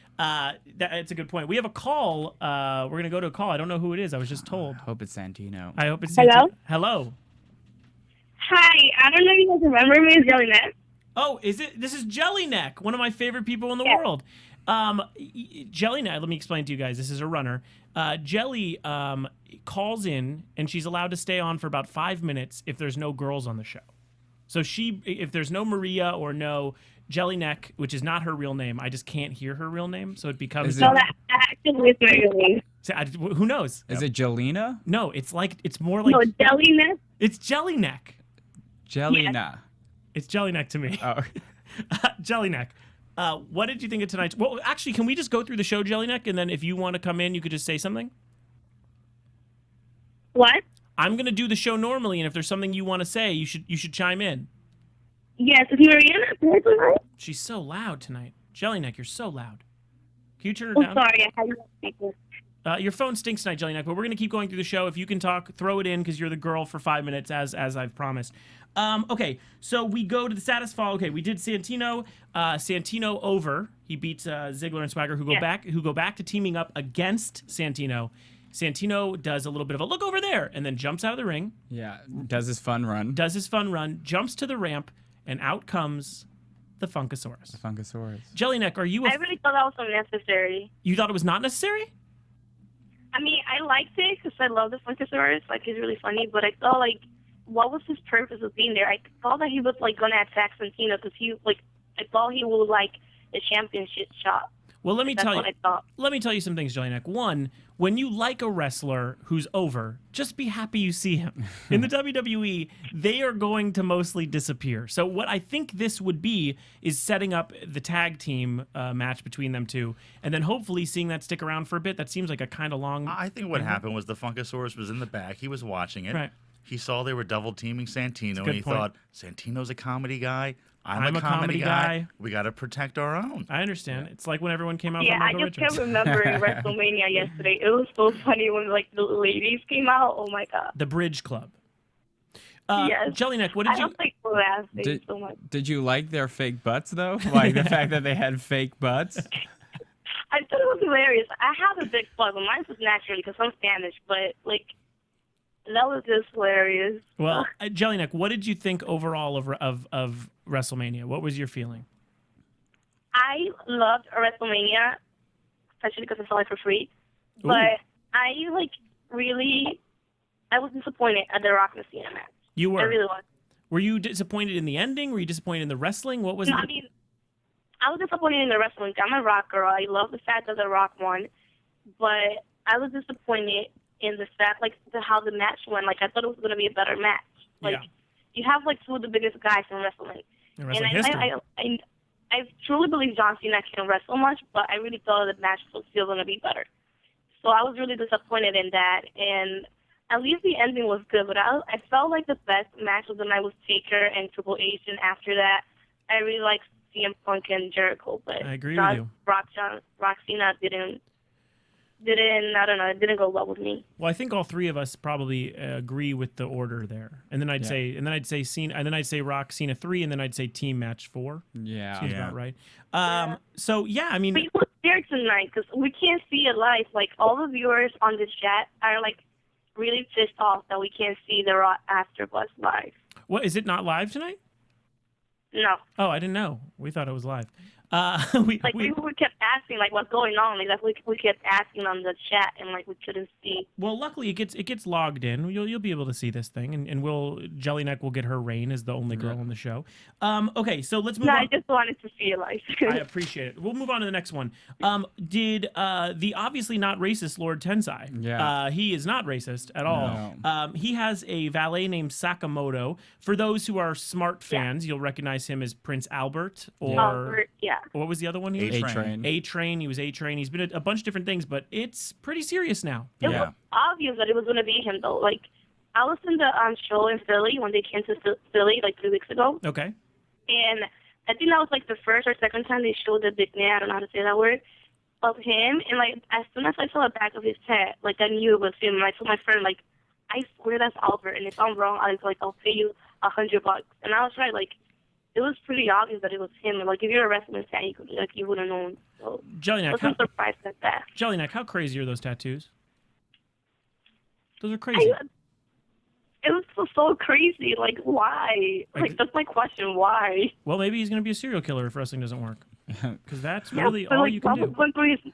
D: It's a good point. We have a call. We're going to go to a call. I don't know who it is. I was just told.
F: I hope it's Santino.
D: I hope it's
J: Hello?
D: Santino. Hello.
J: Hi. I don't know if you guys remember me. It's Jelly Neck.
D: Oh, is it? This is Jelly Neck, one of my favorite people in the world. Jelly Neck, let me explain to you guys. This is a runner. Jelly calls in, and she's allowed to stay on for about 5 minutes if there's no girls on the show. So if there's no Maria or no Jelly Neck, which is not her real name, I just can't hear her real name, so it becomes.
J: No, that actually is my real name.
D: Who knows?
F: Is it Jelena?
D: No, it's more like.
J: No, Jelly Neck.
D: It's Jelly Neck.
F: Jelena.
J: Yes.
D: It's Jelly Neck to me.
F: Oh.
D: Jelly Neck. What did you think of tonight's? Well, actually, can we just go through the show, Jelly Neck, and then if you want to come in, you could just say something.
J: What?
D: I'm gonna do the show normally, and if there's something you want to say, you should chime in.
J: Yes, is Mariana?
D: She's so loud tonight. Jelly Neck, you're so loud. Can you turn her
J: Oh,
D: down?
J: sorry, I had you on speaker.
D: Your phone stinks tonight, Jelly Neck, but we're gonna keep going through the show. If you can talk, throw it in because you're the girl for 5 minutes, as I've promised. Okay, so we go to the status fall. Okay, we did Santino. Santino over. He beats Ziggler and Swagger, who go back to teaming up against Santino. Santino does a little bit of a look over there and then jumps out of the ring.
F: Yeah, does his fun run,
D: jumps to the ramp, and out comes the Funkasaurus. Jelly Neck, are you
J: I really thought that was unnecessary.
D: You thought it was not necessary?
J: I mean, I liked it because I love the Funkasaurus. Like, he's really funny, but I thought, like, what was his purpose of being there? I thought that he was, like, going to attack Santino because I thought he would, like, the championship shot.
D: Well, let me tell you
J: some
D: things, Jelly Neck. One, when you like a wrestler who's over, just be happy you see him. In the WWE, they are going to mostly disappear. So what I think this would be is setting up the tag team match between them two, and then hopefully seeing that stick around for a bit. That seems like a kind of long...
E: I think what happened was the Funkasaurus was in the back. He was watching it.
D: Right.
E: He saw they were double teaming Santino, and he thought, Santino's a comedy guy. I'm a comedy guy. We got to protect our own.
D: I understand. It's like when everyone came out.
J: Yeah, I just kept remembering WrestleMania yesterday. It was so funny when like the ladies came out. Oh my god.
D: The Bridge Club.
J: Yes.
D: Jelly Neck, what did you?
J: I don't like laughing so much.
F: Did you like their fake butts though? Like the fact that they had fake butts?
J: I thought it was hilarious. I have a big butt, but mine was naturally because I'm Spanish. But like. That was just hilarious.
D: Well, Jelly Neck, what did you think overall of WrestleMania? What was your feeling?
J: I loved WrestleMania, especially because I saw it for free.
D: Ooh.
J: But I was disappointed at the Rock and Cena match.
D: You were?
J: I really was.
D: Were you disappointed in the ending? Were you disappointed in the wrestling? What was?
J: I mean, I was disappointed in the wrestling. I'm a Rock girl. I love the fact that the Rock won, but I was disappointed in the fact, like, how the match went. Like, I thought it was going to be a better match. Like, you have, like, two of the biggest guys in wrestling.
D: In wrestling history.
J: I truly believe John Cena can wrestle much, but I really thought the match was still going to be better. So I was really disappointed in that. And at least the ending was good, but I felt like the best match of the night was Taker and Triple H, and after that, I really liked CM Punk and Jericho. But
D: I agree with you.
J: Rock Cena didn't go well with me.
D: Well, I think all three of us probably agree with the order there. And then I'd say Cena, and then I'd say Rock Cena 3, and then I'd say Team Match 4.
F: Yeah.
D: Seems about right. So yeah, I mean,
J: we were there tonight because we can't see it live. Like, all the viewers on this chat are like really pissed off that we can't see the Raw AfterBuzz live.
D: What, is it not live tonight?
J: No.
D: Oh, I didn't know. We thought it was live.
J: We kept asking like what's going on. Like we kept asking on the chat and like we couldn't see.
D: Well, luckily it gets logged in. You'll be able to see this thing, and Jellyneck will get her reign as the only girl on the show. Okay, so let's move on.
J: I just wanted to feel like.
D: I appreciate it. We'll move on to the next one. Did the obviously not racist Lord Tensai?
F: Yeah.
D: He is not racist at all.
F: No.
D: He has a valet named Sakamoto. For those who are smart fans, you'll recognize him as Prince Albert or what was the other one?
F: A-Train.
D: A-Train. He was A-Train. He's been a bunch of different things, but it's pretty serious now.
J: It was obvious that it was going to be him though. Like I was in the show in Philly when they came to Philly like 3 weeks ago.
D: Okay.
J: And I think that was like the first or second time they showed the big man, I don't know how to say that word, of him. And like as soon as I saw the back of his head, like I knew it was him. And I told my friend, like, I swear that's Albert. And if I'm wrong, I'll pay you $100. And I was right, like it was pretty obvious that it was him. And like if you're a wrestling fan, you would have known. So
D: Jellyneck,
J: I wasn't surprised at that.
D: Jellyneck, how crazy are those tattoos? Those are crazy.
J: It was so crazy. Like, why? Like, that's my question. Why?
D: Well, maybe he's going to be a serial killer if wrestling doesn't work. Because that's really all you can do.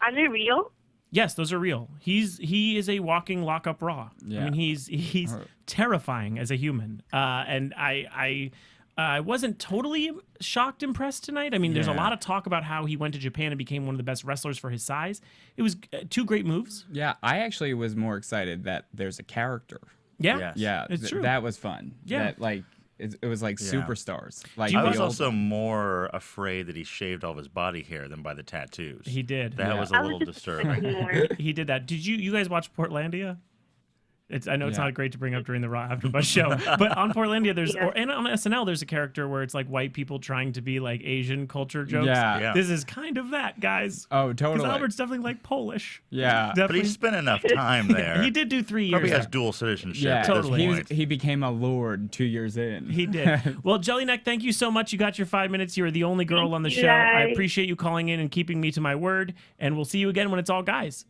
J: Are they real?
D: Yes, those are real. He is a walking lockup raw.
F: Yeah.
D: I mean, he's terrifying as a human. And I wasn't totally shocked, impressed tonight. I mean, there's a lot of talk about how he went to Japan and became one of the best wrestlers for his size. It was 2 great moves.
F: Yeah, I actually was more excited that there's a character.
D: Yeah,
E: Yes.
F: Yeah,
D: it's true.
F: That was fun.
D: Yeah.
F: That, like it was like superstars. Like
E: I was also more afraid that he shaved all of his body hair than by the tattoos.
D: He did.
E: That was a little disturbing.
D: He did that. Did you guys watch Portlandia? I know it's not great to bring up during the Raw AfterBuzz show, but on Portlandia and on SNL there's a character where it's like white people trying to be like Asian culture jokes.
F: Yeah.
D: This is kind of that, guys.
F: Oh, totally.
D: Because Albert's definitely like Polish.
F: Yeah.
E: But he spent enough time there.
D: He did do 3 years.
E: Probably has
D: there.
E: dual citizenship.
F: Yeah,
E: at
D: totally.
E: this point.
F: He became a lord 2 years in.
D: He did. Well, Jellyneck, thank you so much. You got your 5 minutes. You were the only girl on the show.
J: Yay.
D: I appreciate you calling in and keeping me to my word. And we'll see you again when it's all guys.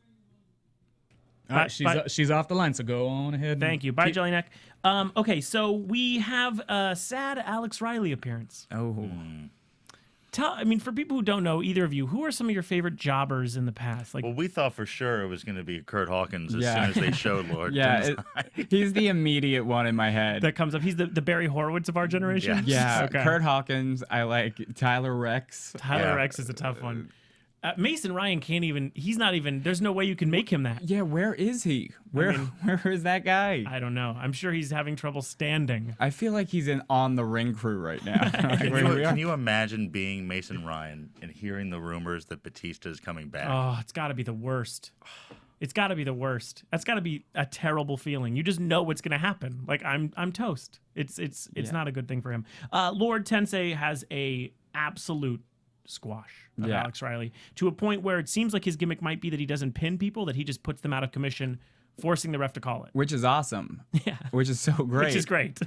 G: All right, she's off the line, so go on ahead.
D: Thank you. Bye, Jellyneck. Okay, so we have a sad Alex Riley appearance.
F: Oh.
D: For people who don't know, either of you, who are some of your favorite jobbers in the past? Like,
E: Well, we thought for sure it was going to be Kurt Hawkins as soon as they showed Lord.
F: Yeah, he's the immediate one in my head.
D: that comes up. He's the Barry Horowitz of our generation.
E: Yes.
F: Yeah,
D: Okay.
F: Kurt Hawkins. I like Tyler Rex.
D: Tyler Rex is a tough one. Mason Ryan can't even. He's not even. There's no way you can make him that.
F: Yeah, where is he? Where is that guy?
D: I don't know. I'm sure he's having trouble standing.
F: I feel like he's on the ring crew right now.
E: Can you imagine being Mason Ryan and hearing the rumors that Batista is coming back?
D: Oh, it's got to be the worst. It's got to be the worst. That's got to be a terrible feeling. You just know what's going to happen. Like I'm toast. It's not a good thing for him. Lord Tensei has a absolute squash of Alex Riley to a point where it seems like his gimmick might be that he doesn't pin people, that he just puts them out of commission, forcing the ref to call it.
F: Which is awesome.
D: Yeah.
F: Which is so great.
D: Which is great.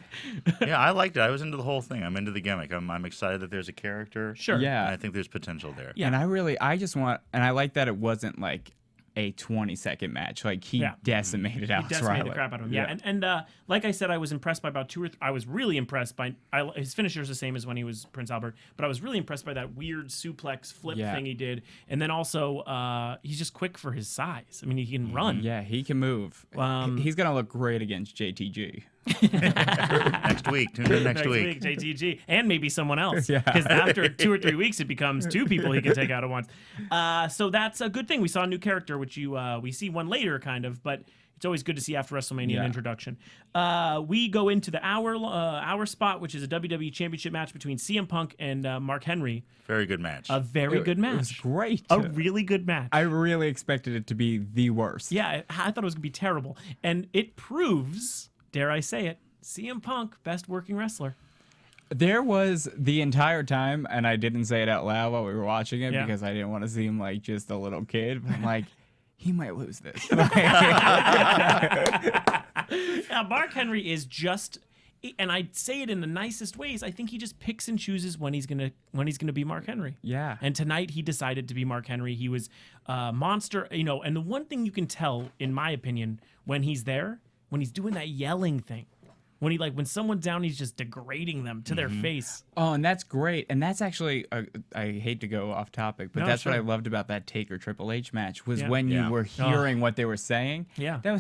E: Yeah, I liked it. I was into the whole thing. I'm into the gimmick. I'm excited that there's a character.
D: Sure.
F: Yeah.
E: And I think there's potential there.
D: Yeah.
F: And I just want, and I like that it wasn't like a 20-second match. Like he decimated Alex
D: He decimated
F: Riley.
D: the crap out of him. Yeah. And like I said, I was impressed by about I was really impressed by his finisher's the same as when he was Prince Albert, but I was really impressed by that weird suplex flip thing he did. And then also he's just quick for his size. I mean, he can run.
F: Yeah, he can move. He's gonna look great against JTG.
E: Next week. Tune in next week.
D: JTG, and maybe someone else.
F: Yeah.
D: Because after 2 or 3 weeks, it becomes 2 people he can take out at once. So that's a good thing. We saw a new character, which we see one later, kind of, but it's always good to see after WrestleMania an introduction. We go into the hour spot, which is a WWE Championship match between CM Punk and Mark Henry.
E: Very good match.
D: A very good match.
F: It was great.
D: A really good match.
F: I really expected it to be the worst.
D: Yeah, I thought it was going to be terrible. And it proves, dare I say it, CM Punk, best working wrestler.
F: There was the entire time, and I didn't say it out loud while we were watching it because I didn't want to seem like just a little kid. But I'm like, he might lose this.
D: Mark Henry is just, and I say it in the nicest ways, I think he just picks and chooses when he's gonna be Mark Henry.
F: Yeah.
D: And tonight he decided to be Mark Henry. He was monster, and the one thing you can tell, in my opinion, when he's there, when he's doing that yelling thing, when someone's down, he's just degrading them to their face.
F: Oh, and that's great. And that's actually, I hate to go off topic, but that's what I loved about that Taker Triple H match was when you were hearing what they were saying.
D: Yeah.
F: That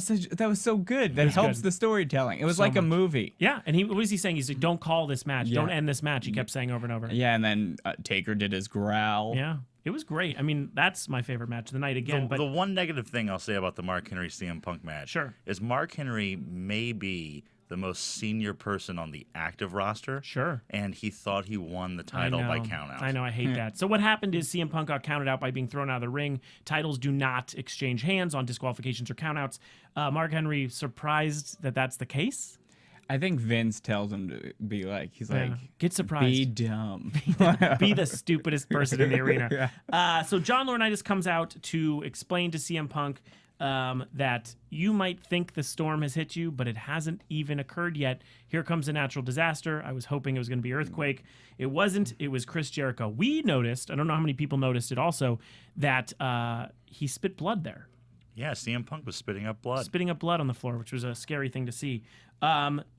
F: was so good. That helps the storytelling. It was like a movie.
D: Yeah. And what was he saying? He's like, don't call this match. Don't end this match. He kept saying over and over.
F: Yeah. And then Taker did his growl.
D: Yeah. It was great. I mean, that's my favorite match of the night again. But
E: the one negative thing I'll say about the Mark Henry CM Punk match is Mark Henry may be the most senior person on the active roster.
D: Sure.
E: And he thought he won the title by countout.
D: I know. I hate that. So what happened is CM Punk got counted out by being thrown out of the ring. Titles do not exchange hands on disqualifications or countouts. Mark Henry surprised that that's the case.
F: I think Vince tells him to be like,
D: get surprised.
F: Be dumb.
D: Be the stupidest person in the arena. So John Laurinaitis comes out to explain to CM Punk that you might think the storm has hit you, but it hasn't even occurred yet. Here comes a natural disaster. I was hoping it was going to be earthquake. It wasn't. It was Chris Jericho. We noticed, I don't know how many people noticed it also, that he spit blood there.
E: Yeah, CM Punk was spitting up blood.
D: Spitting up blood on the floor, which was a scary thing to see.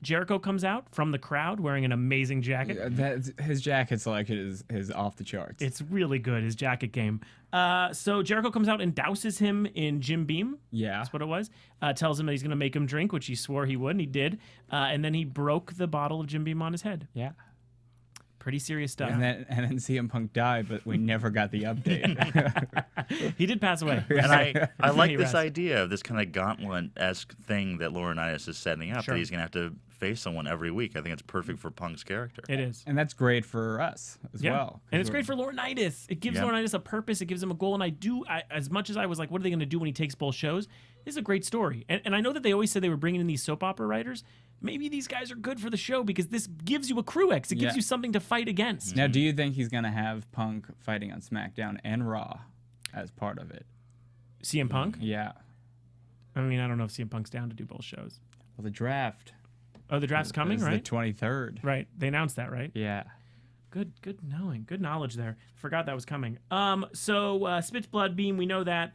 D: Jericho comes out from the crowd wearing an amazing jacket.
F: His jacket selection is off the charts.
D: It's really good, his jacket game. So Jericho comes out and douses him in Jim Beam.
F: Yeah.
D: That's what it was. Tells him that he's going to make him drink, which he swore he would, and he did. And then he broke the bottle of Jim Beam on his head.
F: Yeah.
D: Pretty serious stuff.
F: And then CM Punk died, but we never got the update.
D: He did pass away.
E: And I like this idea of this kind of gauntlet-esque thing that Laurinaitis is setting up, that he's going to have to face someone every week. I think it's perfect for Punk's character.
D: It is.
F: And that's great for us as well.
D: And it's great for Laurinaitis. It gives Laurinaitis a purpose. It gives him a goal. And as much as I was like, what are they going to do when he takes both shows? This is a great story. And I know that they always said they were bringing in these soap opera writers. Maybe these guys are good for the show because this gives you a crew X. It gives you something to fight against.
F: Now, do you think he's going to have Punk fighting on SmackDown and Raw as part of it?
D: CM Punk?
F: Yeah.
D: I mean, I don't know if CM Punk's down to do both shows.
F: Well, the draft.
D: Oh, the draft's coming, right?
F: The 23rd.
D: Right. They announced that, right?
F: Yeah.
D: Good knowing. Good knowledge there. Forgot that was coming. So Spitz Blood Beam, we know that.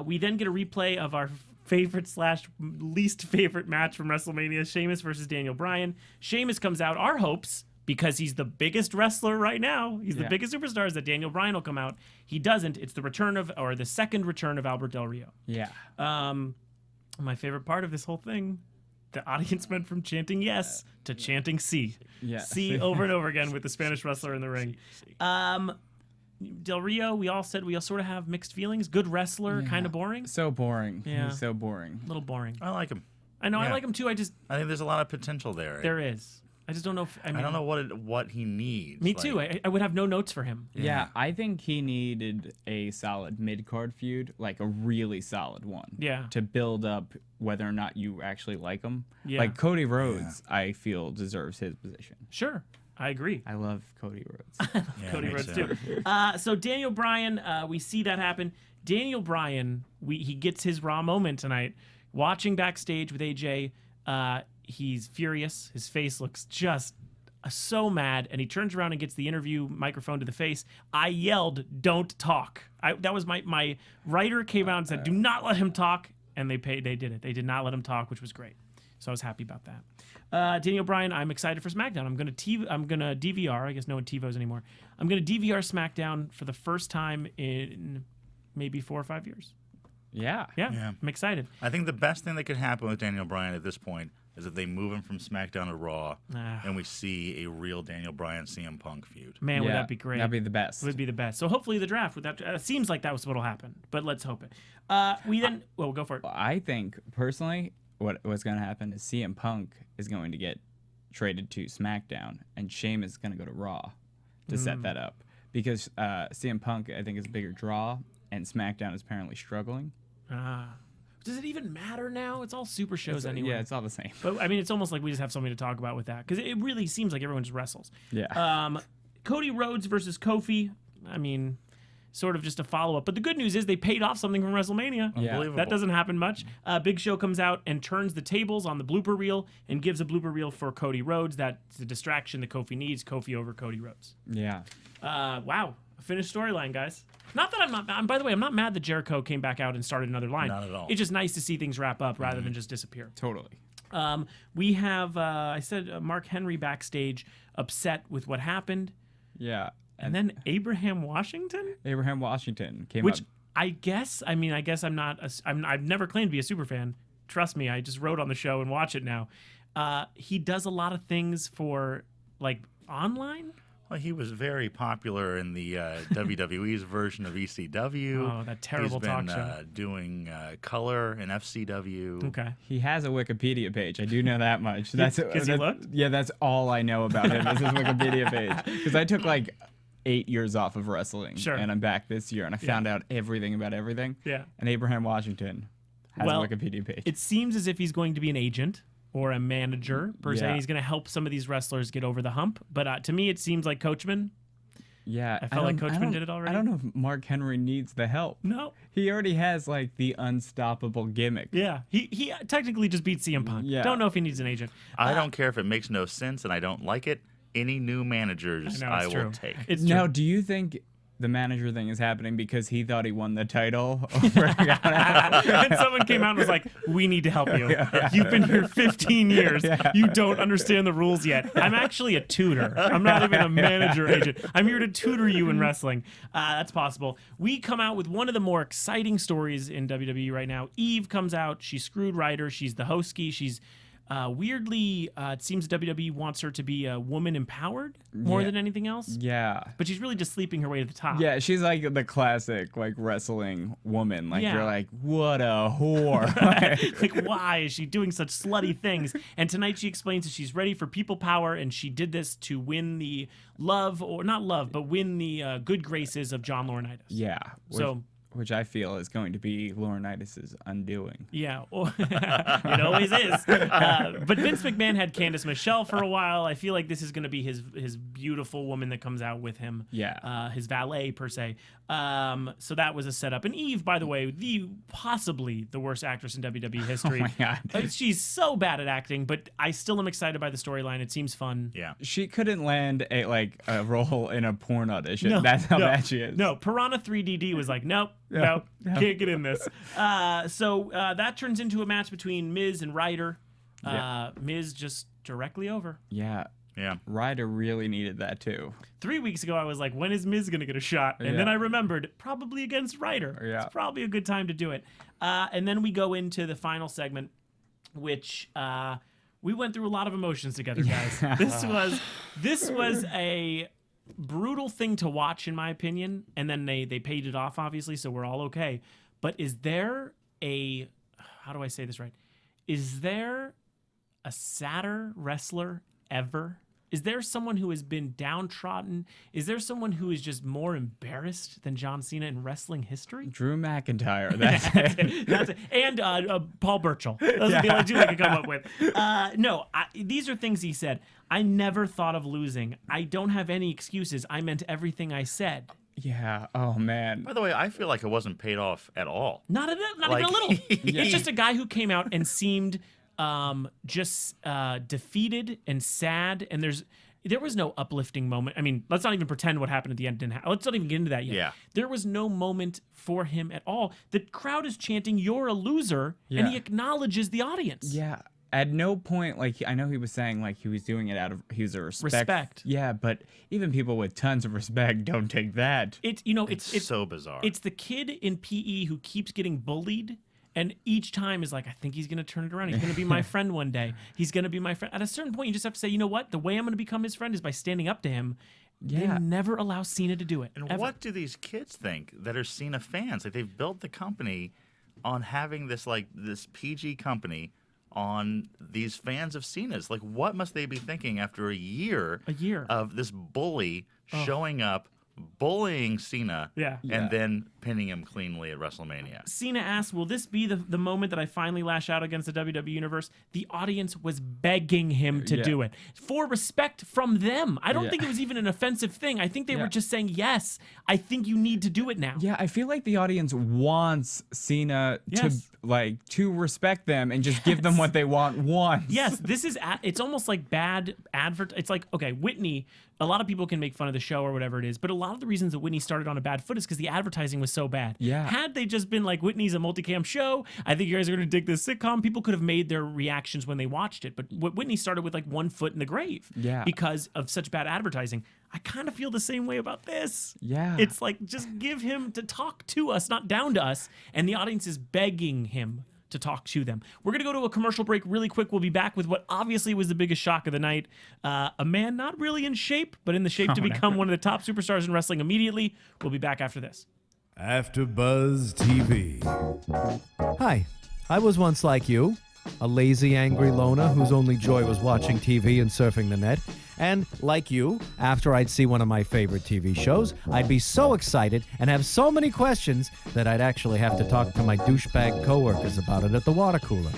D: We then get a replay of our favorite/least favorite match from WrestleMania, Sheamus versus Daniel Bryan. Sheamus comes out, our hopes, because he's the biggest wrestler right now, he's the biggest superstar, is that Daniel Bryan will come out. He doesn't. It's the second return of Albert Del Rio.
F: Yeah.
D: My favorite part of this whole thing, the audience went from chanting yes to chanting C.
F: Yeah.
D: C over and over again with the Spanish wrestler in the ring. Del Rio, we all said we all sort of have mixed feelings. Good wrestler, kind of boring.
F: So boring.
D: Yeah.
F: He's so boring.
D: A little boring.
E: I like him.
D: I know, I like him too. I think
E: there's a lot of potential there.
D: There is. I just don't know if I
E: don't know what he needs.
D: Me too. I would have no notes for him.
F: Yeah, I think he needed a solid mid-card feud, like a really solid one.
D: Yeah.
F: To build up whether or not you actually like him.
D: Yeah.
F: Like Cody Rhodes, I feel deserves his position.
D: Sure. I agree.
F: I love Cody Rhodes.
D: Cody Rhodes too. So Daniel Bryan, we see that happen. Daniel Bryan, he gets his Raw moment tonight. Watching backstage with AJ, he's furious. His face looks just so mad, and he turns around and gets the interview microphone to the face. I yelled, "Don't talk!" That was my writer came out and said, "Do not let him talk," and they did it. They did not let him talk, which was great. So I was happy about that. Daniel Bryan, I'm excited for SmackDown. I'm gonna DVR. I guess no one TiVos anymore. I'm gonna DVR SmackDown for the first time in maybe 4 or 5 years.
F: Yeah.
D: I'm excited.
E: I think the best thing that could happen with Daniel Bryan at this point is if they move him from SmackDown to Raw and we see a real Daniel Bryan CM Punk feud.
D: Man, would that be great?
F: That'd be the best.
D: It would be the best. So hopefully the draft would that seems like that was what'll happen, but let's hope it. We'll go for it.
F: I think personally, what's going to happen is CM Punk is going to get traded to SmackDown, and Sheamus is going to go to Raw to set that up because CM Punk I think is a bigger draw, and SmackDown is apparently struggling.
D: Does it even matter now? It's all super shows anyway.
F: Yeah, it's all the same.
D: But I mean, it's almost like we just have something to talk about with that because it really seems like everyone just wrestles.
F: Yeah.
D: Cody Rhodes versus Kofi. I mean, sort of just a follow-up. But the good news is they paid off something from WrestleMania.
F: Yeah.
E: Unbelievable.
D: That doesn't happen much. Big Show comes out and turns the tables on the blooper reel and gives a blooper reel for Cody Rhodes. That's the distraction that Kofi needs. Kofi over Cody Rhodes.
F: Yeah.
D: Wow. A finished storyline, guys. Not that I'm not. By the way, I'm not mad that Jericho came back out and started another line.
E: Not at all.
D: It's just nice to see things wrap up rather than just disappear.
F: Totally.
D: We have, I said, Mark Henry backstage upset with what happened.
F: Yeah.
D: And then Abraham Washington?
F: Abraham Washington came
D: Which
F: up.
D: I guess I'm not, I've never claimed to be a super fan. Trust me, I just wrote on the show and watch it now. He does a lot of things for, like, online.
E: Well, he was very popular in the WWE's version of ECW.
D: Oh, that terrible
E: He's been,
D: talk show.
E: Doing color in FCW.
D: Okay.
F: He has a Wikipedia page. I do know that much.
D: Because you looked?
F: Yeah, that's all I know about him is his Wikipedia page. Because I took like 8 years off of wrestling.
D: Sure.
F: And I'm back this year, and I found out everything about everything.
D: Yeah.
F: And Abraham Washington has a Wikipedia page.
D: It seems as if he's going to be an agent or a manager, per se.
F: Yeah.
D: He's going to help some of these wrestlers get over the hump. But to me, it seems like Coachman.
F: Yeah,
D: I felt like Coachman did it already.
F: I don't know if Mark Henry needs the help.
D: No.
F: He already has like the unstoppable gimmick.
D: Yeah, he technically just beat CM Punk.
F: Yeah.
D: Don't know if he needs an agent.
E: I don't care if it makes no sense and I don't like it. Any new managers I will take.
D: It's
F: now,
D: true.
F: do you think the manager thing is happening because he thought he won the title over a guy?
D: And someone came out and was like, we need to help you. You've been here 15 years. You don't understand the rules yet. I'm actually a tutor. I'm not even a manager agent. I'm here to tutor you in wrestling. That's possible. We come out with one of the more exciting stories in WWE right now. Eve comes out. She screwed Ryder. She's the hostky. She's weirdly, it seems WWE wants her to be a woman empowered more than anything else.
F: Yeah.
D: But she's really just sleeping her way to the top.
F: Yeah, she's like the classic like wrestling woman. Like
D: Yeah.
F: you're like, what a whore.
D: Like, why is she doing such slutty things? And tonight she explains that she's ready for people power, and she did this to win the love, or not love, but win the good graces of John Laurinaitis.
F: Yeah.
D: Which
F: I feel is going to be Laurinaitis' undoing.
D: Yeah, it always is. But Vince McMahon had Candice Michelle for a while. I feel like this is going to be his beautiful woman that comes out with him.
F: Yeah.
D: His valet, per se. So that was a setup. And Eve, by the way, possibly the worst actress in WWE history.
F: Oh my God.
D: She's so bad at acting, but I still am excited by the storyline. It seems fun.
E: Yeah.
F: She couldn't land a role in a porn audition. That's how bad she is.
D: No, Piranha 3DD was like, nope, can't get in this. So that turns into a match between Miz and Ryder. Miz just directly over.
F: Yeah.
E: Yeah.
F: Ryder really needed that too.
D: 3 weeks ago, I was like, when is Miz going to get a shot? And then I remembered, probably against Ryder.
F: Yeah.
D: It's probably a good time to do it. And then we go into the final segment, which we went through a lot of emotions together, guys. This was a brutal thing to watch, in my opinion. And then they paid it off, obviously, so we're all okay. But is there how do I say this right? Is there a sadder wrestler ever? Is there someone who has been downtrodden? Is there someone who is just more embarrassed than John Cena in wrestling history?
F: Drew McIntyre. That's it.
D: That's it. And Paul Burchill. Those are the only two I could come up with. No, these are things he said. I never thought of losing. I don't have any excuses. I meant everything I said.
F: Yeah. Oh man.
E: By the way, I feel like it wasn't paid off at all.
D: Not even a little. It's just a guy who came out and seemed just defeated and sad, and there was no uplifting moment. I mean, let's not even pretend what happened at the end didn't happen. Let's not even get into that yet.
E: Yeah.
D: There was no moment for him at all. The crowd is chanting, "You're a loser," and he acknowledges the audience.
F: Yeah. At no point, I know he was saying he was doing it out of respect. Yeah, but even people with tons of respect don't take that.
D: It's
E: so bizarre.
D: It's the kid in PE who keeps getting bullied. And each time is like, I think he's going to turn it around. He's going to be my friend one day. He's going to be my friend. At a certain point, you just have to say, you know what? The way I'm going to become his friend is by standing up to him.
F: Yeah.
D: They never allow Cena to do it.
E: And
D: ever.
E: what do these kids think that are Cena fans? Like, they've built the company on having this PG company on these fans of Cena's. Like, what must they be thinking after a year of this bully showing up, bullying Cena, and then pinning him cleanly at WrestleMania?
D: Cena asked, will this be the moment that I finally lash out against the WWE Universe? The audience was begging him to do it for respect from them. I don't think it was even an offensive thing. I think they were just saying, yes, I think you need to do it now.
F: Yeah, I feel like the audience wants Cena to respect them and just give them what they want once.
D: Yes, this is it's almost like bad advert. It's like, okay, Whitney a lot of people can make fun of the show or whatever it is, but a lot of the reasons that Whitney started on a bad foot is because the advertising was so bad.
F: Yeah.
D: Had they just been like, Whitney's a multicam show, I think you guys are going to dig this sitcom, people could have made their reactions when they watched it. But Whitney started with like one foot in the grave because of such bad advertising. I kind of feel the same way about this.
F: Yeah.
D: It's like, just give him to talk to us, not down to us. And the audience is begging him to talk to them. We're going to go to a commercial break really quick. We'll be back with what obviously was the biggest shock of the night. A man not really in shape, but in the shape to become one of the top superstars in wrestling immediately. We'll be back after this.
K: AfterBuzz TV. Hi, I was once like you, a lazy, angry loner whose only joy was watching TV and surfing the net. And like you, after I'd see one of my favorite TV shows, I'd be so excited and have so many questions that I'd actually have to talk to my douchebag coworkers about it at the water cooler.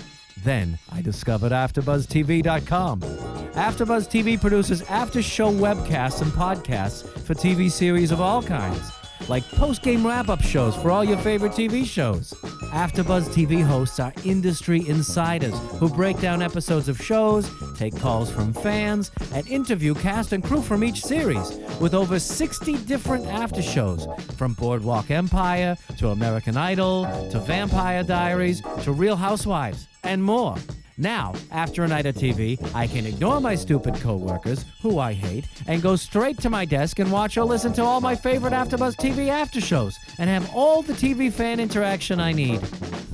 K: Then I discovered AfterBuzzTV.com. AfterBuzz TV produces after-show webcasts and podcasts for TV series of all kinds, like post-game wrap-up shows for all your favorite TV shows. AfterBuzz TV hosts are industry insiders who break down episodes of shows, take calls from fans, and interview cast and crew from each series, with over 60 different after shows, from Boardwalk Empire to American Idol to Vampire Diaries to Real Housewives, and more. Now, after a night of TV, I can ignore my stupid coworkers, who I hate, and go straight to my desk and watch or listen to all my favorite AfterBuzz TV after shows, and have all the TV fan interaction I need.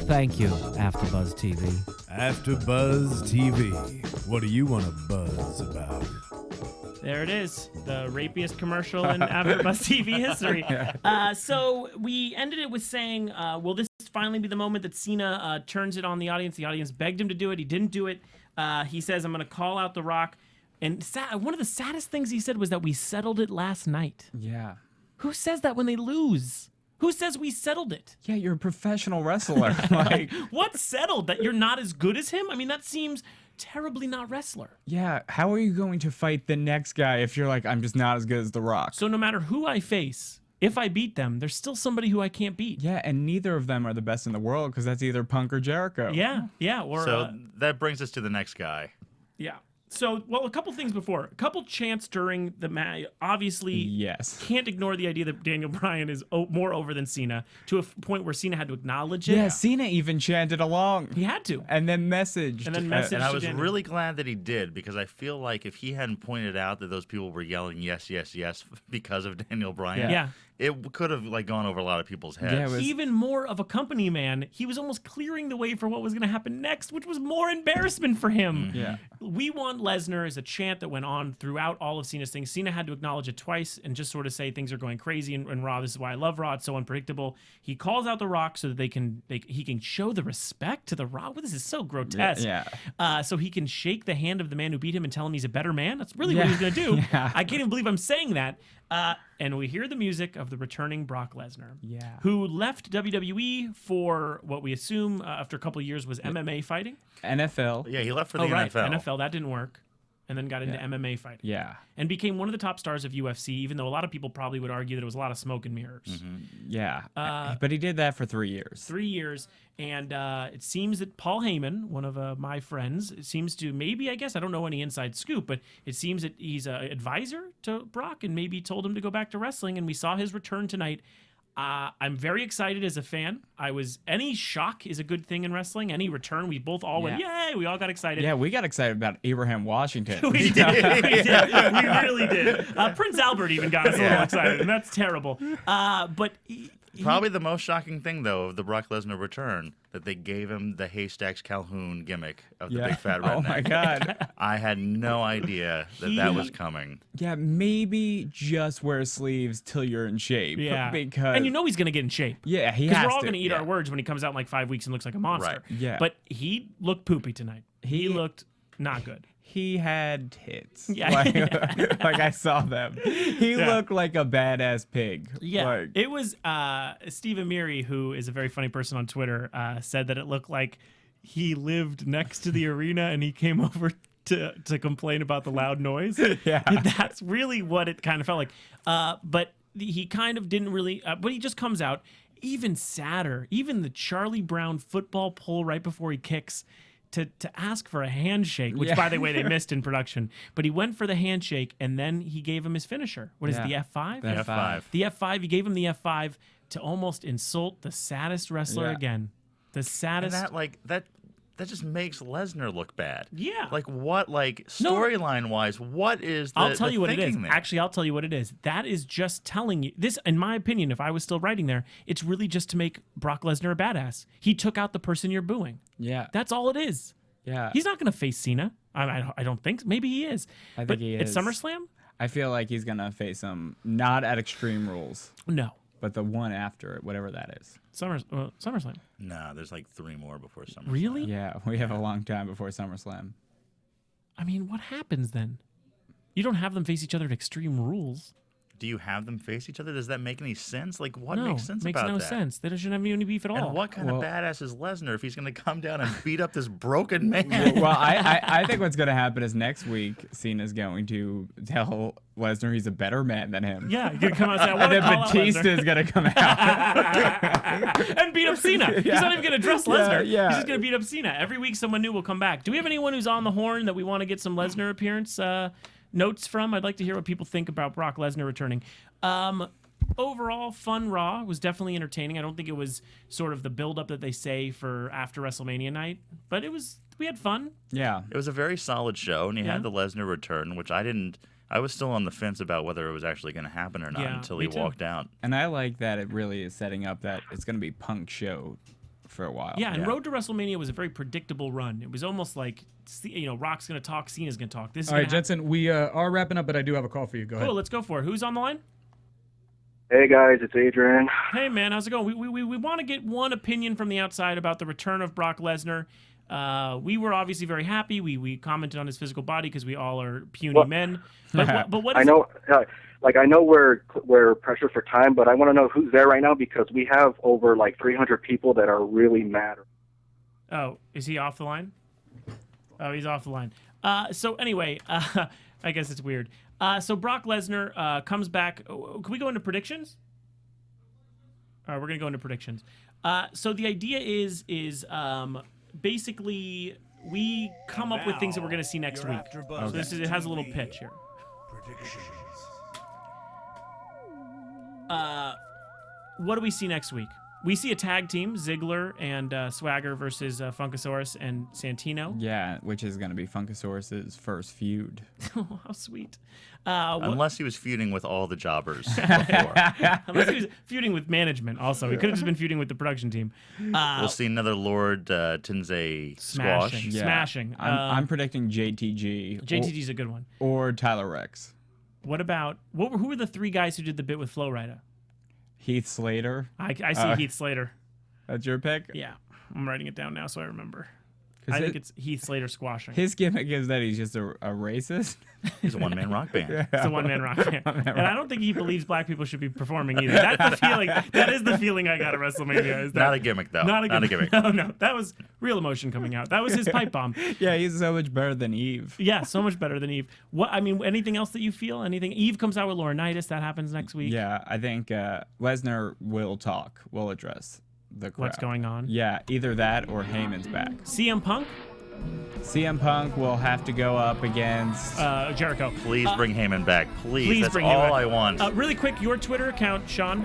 K: Thank you, AfterBuzz TV.
C: AfterBuzz TV. What do you want to buzz about?
D: There it is, the rapiest commercial in AfterBuzz TV history. So we ended it with saying, will this finally be the moment that Cena turns it on the audience? The audience begged him to do it. He didn't do it. He says, I'm going to call out The Rock. And one of the saddest things he said was that we settled it last night.
F: Yeah.
D: Who says that when they lose? Who says we settled it?
F: Yeah, you're a professional wrestler. Like,
D: what's settled? That you're not as good as him? I mean, that seems terribly not wrestler.
F: Yeah, how are you going to fight the next guy if you're like, I'm just not as good as The Rock?
D: So no matter who I face, if I beat them, there's still somebody who I can't beat.
F: Yeah, and neither of them are the best in the world because that's either Punk or Jericho.
D: Yeah. Or,
E: so that brings us to the next guy.
D: Yeah. So, well, a couple things before. A couple chants during the match. Obviously,
F: yes,
D: can't ignore the idea that Daniel Bryan is more over than Cena, to a point where Cena had to acknowledge it.
F: Yeah, Cena even chanted along.
D: He had to.
F: And then messaged.
E: And I was really glad that he did, because I feel like if he hadn't pointed out that those people were yelling yes, yes, yes because of Daniel Bryan, it could have gone over a lot of people's heads.
D: Yeah, even more of a company man, he was almost clearing the way for what was going to happen next, which was more embarrassment for him.
F: Yeah.
D: We Want Lesnar is a chant that went on throughout all of Cena's things. Cena had to acknowledge it twice and just sort of say things are going crazy in Raw. This is why I love Raw. It's so unpredictable. He calls out The Rock so that he can show the respect to The Rock. This is so grotesque.
F: Yeah.
D: So he can shake the hand of the man who beat him and tell him he's a better man. That's really what he's going to do.
F: Yeah.
D: I can't even believe I'm saying that. And we hear the music of the returning Brock Lesnar, who left WWE for what we assume after a couple of years was MMA fighting.
F: NFL.
E: Yeah, he left for the NFL.
D: NFL, that didn't work. And then got into MMA fighting.
F: Yeah.
D: And became one of the top stars of UFC, even though a lot of people probably would argue that it was a lot of smoke and mirrors.
F: Mm-hmm. Yeah. But he did that for 3 years.
D: 3 years. And it seems that Paul Heyman, one of my friends, seems to maybe, I guess, I don't know any inside scoop, but it seems that he's an advisor to Brock and maybe told him to go back to wrestling. And we saw his return tonight. I'm very excited as a fan. Any shock is a good thing in wrestling. Any return, we both all went, yay! We all got excited.
F: Yeah, we got excited about Abraham Washington.
D: We did. We really did. Prince Albert even got us a little excited, and that's terrible. But
E: probably the most shocking thing, though, of the Brock Lesnar return, that they gave him the Haystacks Calhoun gimmick of the big fat redneck.
F: Oh my God.
E: I had no idea that was coming.
F: Yeah, maybe just wear sleeves till you're in shape.
D: Yeah.
F: Because...
D: And you know he's going to get in shape.
F: Yeah, he has to.
D: Because we're all going to eat our words when he comes out in like 5 weeks and looks like a monster.
F: Right. Yeah.
D: But he looked poopy tonight. He looked not good.
F: He had tits.
D: Yeah.
F: Like I saw them. He looked like a badass pig.
D: Yeah. It was Steve Amiri, who is a very funny person on Twitter, said that it looked like he lived next to the arena and he came over to complain about the loud noise.
F: Yeah.
D: That's really what it kind of felt like. But he kind of didn't really, but he just comes out even sadder. Even the Charlie Brown football pull right before he kicks. to ask for a handshake, which, by the way, they missed in production. But he went for the handshake, and then he gave him his finisher. What is it, the F5?
F: The F5.
D: The F5. He gave him the F5 to almost insult the saddest wrestler again. The saddest.
E: And that just makes Lesnar look bad.
D: Yeah.
E: Like what? Like storyline wise, what is the?
D: I'll tell you what it is.
E: there?
D: Actually, I'll tell you what it is. That is just telling you this. In my opinion, if I was still writing there, it's really just to make Brock Lesnar a badass. He took out the person you're booing.
F: Yeah.
D: That's all it is.
F: Yeah.
D: He's not going to face Cena. I don't think. Maybe he is.
F: I think he is.
D: At SummerSlam?
F: I feel like he's gonna face him not at Extreme Rules.
D: No.
F: But the one after it, whatever that is.
D: SummerSlam.
E: Nah, there's like 3 more before SummerSlam.
D: Really?
F: Yeah, we have a long time before SummerSlam.
D: I mean, what happens then? You don't have them face each other at Extreme Rules.
E: Do you have them face each other? Does that make any sense? Like, what
D: No,
E: makes sense
D: makes
E: about
D: no
E: that?
D: sense. They shouldn't have any beef at all.
E: And what kind of badass is Lesnar if he's going to come down and beat up this broken man?
F: Well, I think what's going to happen is next week, Cena's going to tell Lesnar he's a better man than him.
D: Yeah, he's going to come out and say, I want
F: And
D: to
F: then
D: call out
F: Batista's going to come out.
D: and beat up Cena. He's not even going to address Lesnar.
F: Yeah.
D: He's just going to beat up Cena. Every week someone new will come back. Do we have anyone who's on the horn that we want to get some Lesnar appearance notes from? I'd like to hear what people think about Brock Lesnar returning. Overall, fun Raw. Was definitely entertaining. I don't think it was sort of the build-up that they say for after WrestleMania night, but we had fun.
F: Yeah.
E: It was a very solid show, and he had the Lesnar return, which I was still on the fence about whether it was actually going to happen or not until he walked out.
F: And I like that it really is setting up that it's going to be Punk's show for a while.
D: Yeah, and Road to WrestleMania was a very predictable run. It was almost like, Rock's going to talk, Cena's going to talk. This is
G: all right, Jensen, we are wrapping up, but I do have a call for you. Go ahead.
D: Cool, let's go for it. Who's on the line?
L: Hey guys, it's Adrian.
D: Hey man, how's it going? We want to get one opinion from the outside about the return of Brock Lesnar. We were obviously very happy. We commented on his physical body because we all are puny men. But what is
L: I know, I know we're pressured for time, but I want to know who's there right now because we have over 300 people that are really mad.
D: Oh, is he off the line? Oh, he's off the line. So anyway, I guess it's weird. So Brock Lesnar comes back. Can we go into predictions? All right, we're gonna go into predictions. So the idea is basically we come up with things that we're gonna see next week. So it has a little pitch here.
A: Predictions.
D: What do we see next week? We see a tag team, Ziggler and Swagger versus Funkasaurus and Santino.
F: Yeah, which is going to be Funkasaurus's first feud.
D: Oh, how sweet.
E: Unless he was feuding with all the jobbers before.
D: Unless he was feuding with management also. He could have just been feuding with the production team.
E: We'll see another Lord Tensei squash.
F: Yeah.
D: Smashing.
F: I'm predicting JTG.
D: JTG's a good one.
F: Or Tyler Rex.
D: What about, who were the 3 guys who did the bit with Flo Rida?
F: Heath Slater.
D: I see Heath Slater.
F: That's your pick?
D: Yeah. I'm writing it down now so I remember. I think it's Heath Slater squashing.
F: His gimmick is that he's just a racist.
E: He's a one-man rock band.
F: Yeah.
D: It's a one-man rock band. And I don't think he believes black people should be performing either. That's the feeling. That is the feeling I got at WrestleMania. Is that
E: Not a gimmick, though.
D: Not a gimmick.
E: No.
D: That was real emotion coming out. That was his pipe bomb.
F: Yeah, he's so much better than Eve.
D: Yeah, so much better than Eve. Anything else that you feel? Anything? Eve comes out with Laurinaitis. That happens next week.
F: Yeah, I think Lesnar will talk. Will address the crowd.
D: What's going on?
F: Yeah, either that or Heyman's back.
D: CM Punk?
F: CM Punk will have to go up against
D: Jericho.
E: Please bring Heyman back. Please. That's
D: bring
E: all
D: him back.
E: I want.
D: Really quick, your Twitter account, Sean.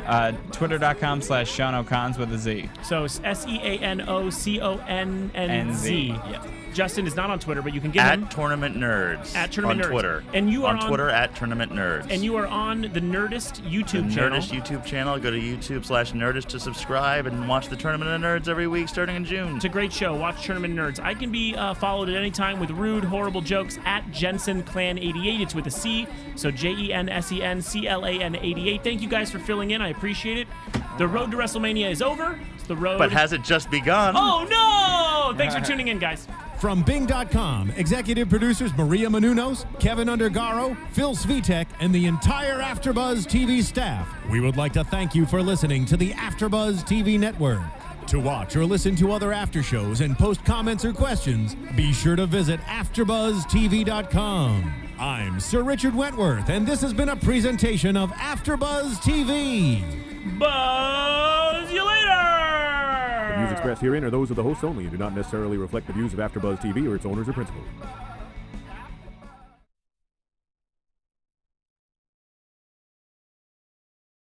F: Twitter.com/Sean O'Cons with a Z.
D: So SeanoConnz.
F: Yes.
D: Justin is not on Twitter, but you can get him.
E: At Tournament Nerds.
D: At Tournament
E: on
D: Nerds.
E: Twitter.
D: And you are
E: on Twitter at Tournament Nerds.
D: And you are on the Nerdist YouTube channel.
E: Nerdist YouTube channel. Go to YouTube/Nerdist to subscribe and watch the Tournament of Nerds every week starting in June.
D: It's a great show. Watch Tournament Nerds. I can be followed at any time with rude, horrible jokes at JensenClan88. It's with a C, so JensenClan88. Thank you guys for filling in. I appreciate it. The road to WrestleMania is over. It's the road.
E: But has it just begun?
D: Oh, no! Thanks for tuning in, guys.
K: From Bing.com, executive producers Maria Menounos, Kevin Undergaro, Phil Svitek, and the entire AfterBuzz TV staff, we would like to thank you for listening to the AfterBuzz TV network. To watch or listen to other after shows and post comments or questions, be sure to visit AfterBuzzTV.com. I'm Sir Richard Wentworth, and this has been a presentation of AfterBuzz TV.
D: Buzz you later!
M: views expressed herein are those of the hosts only and do not necessarily reflect the views of AfterBuzz TV or its owners or principals.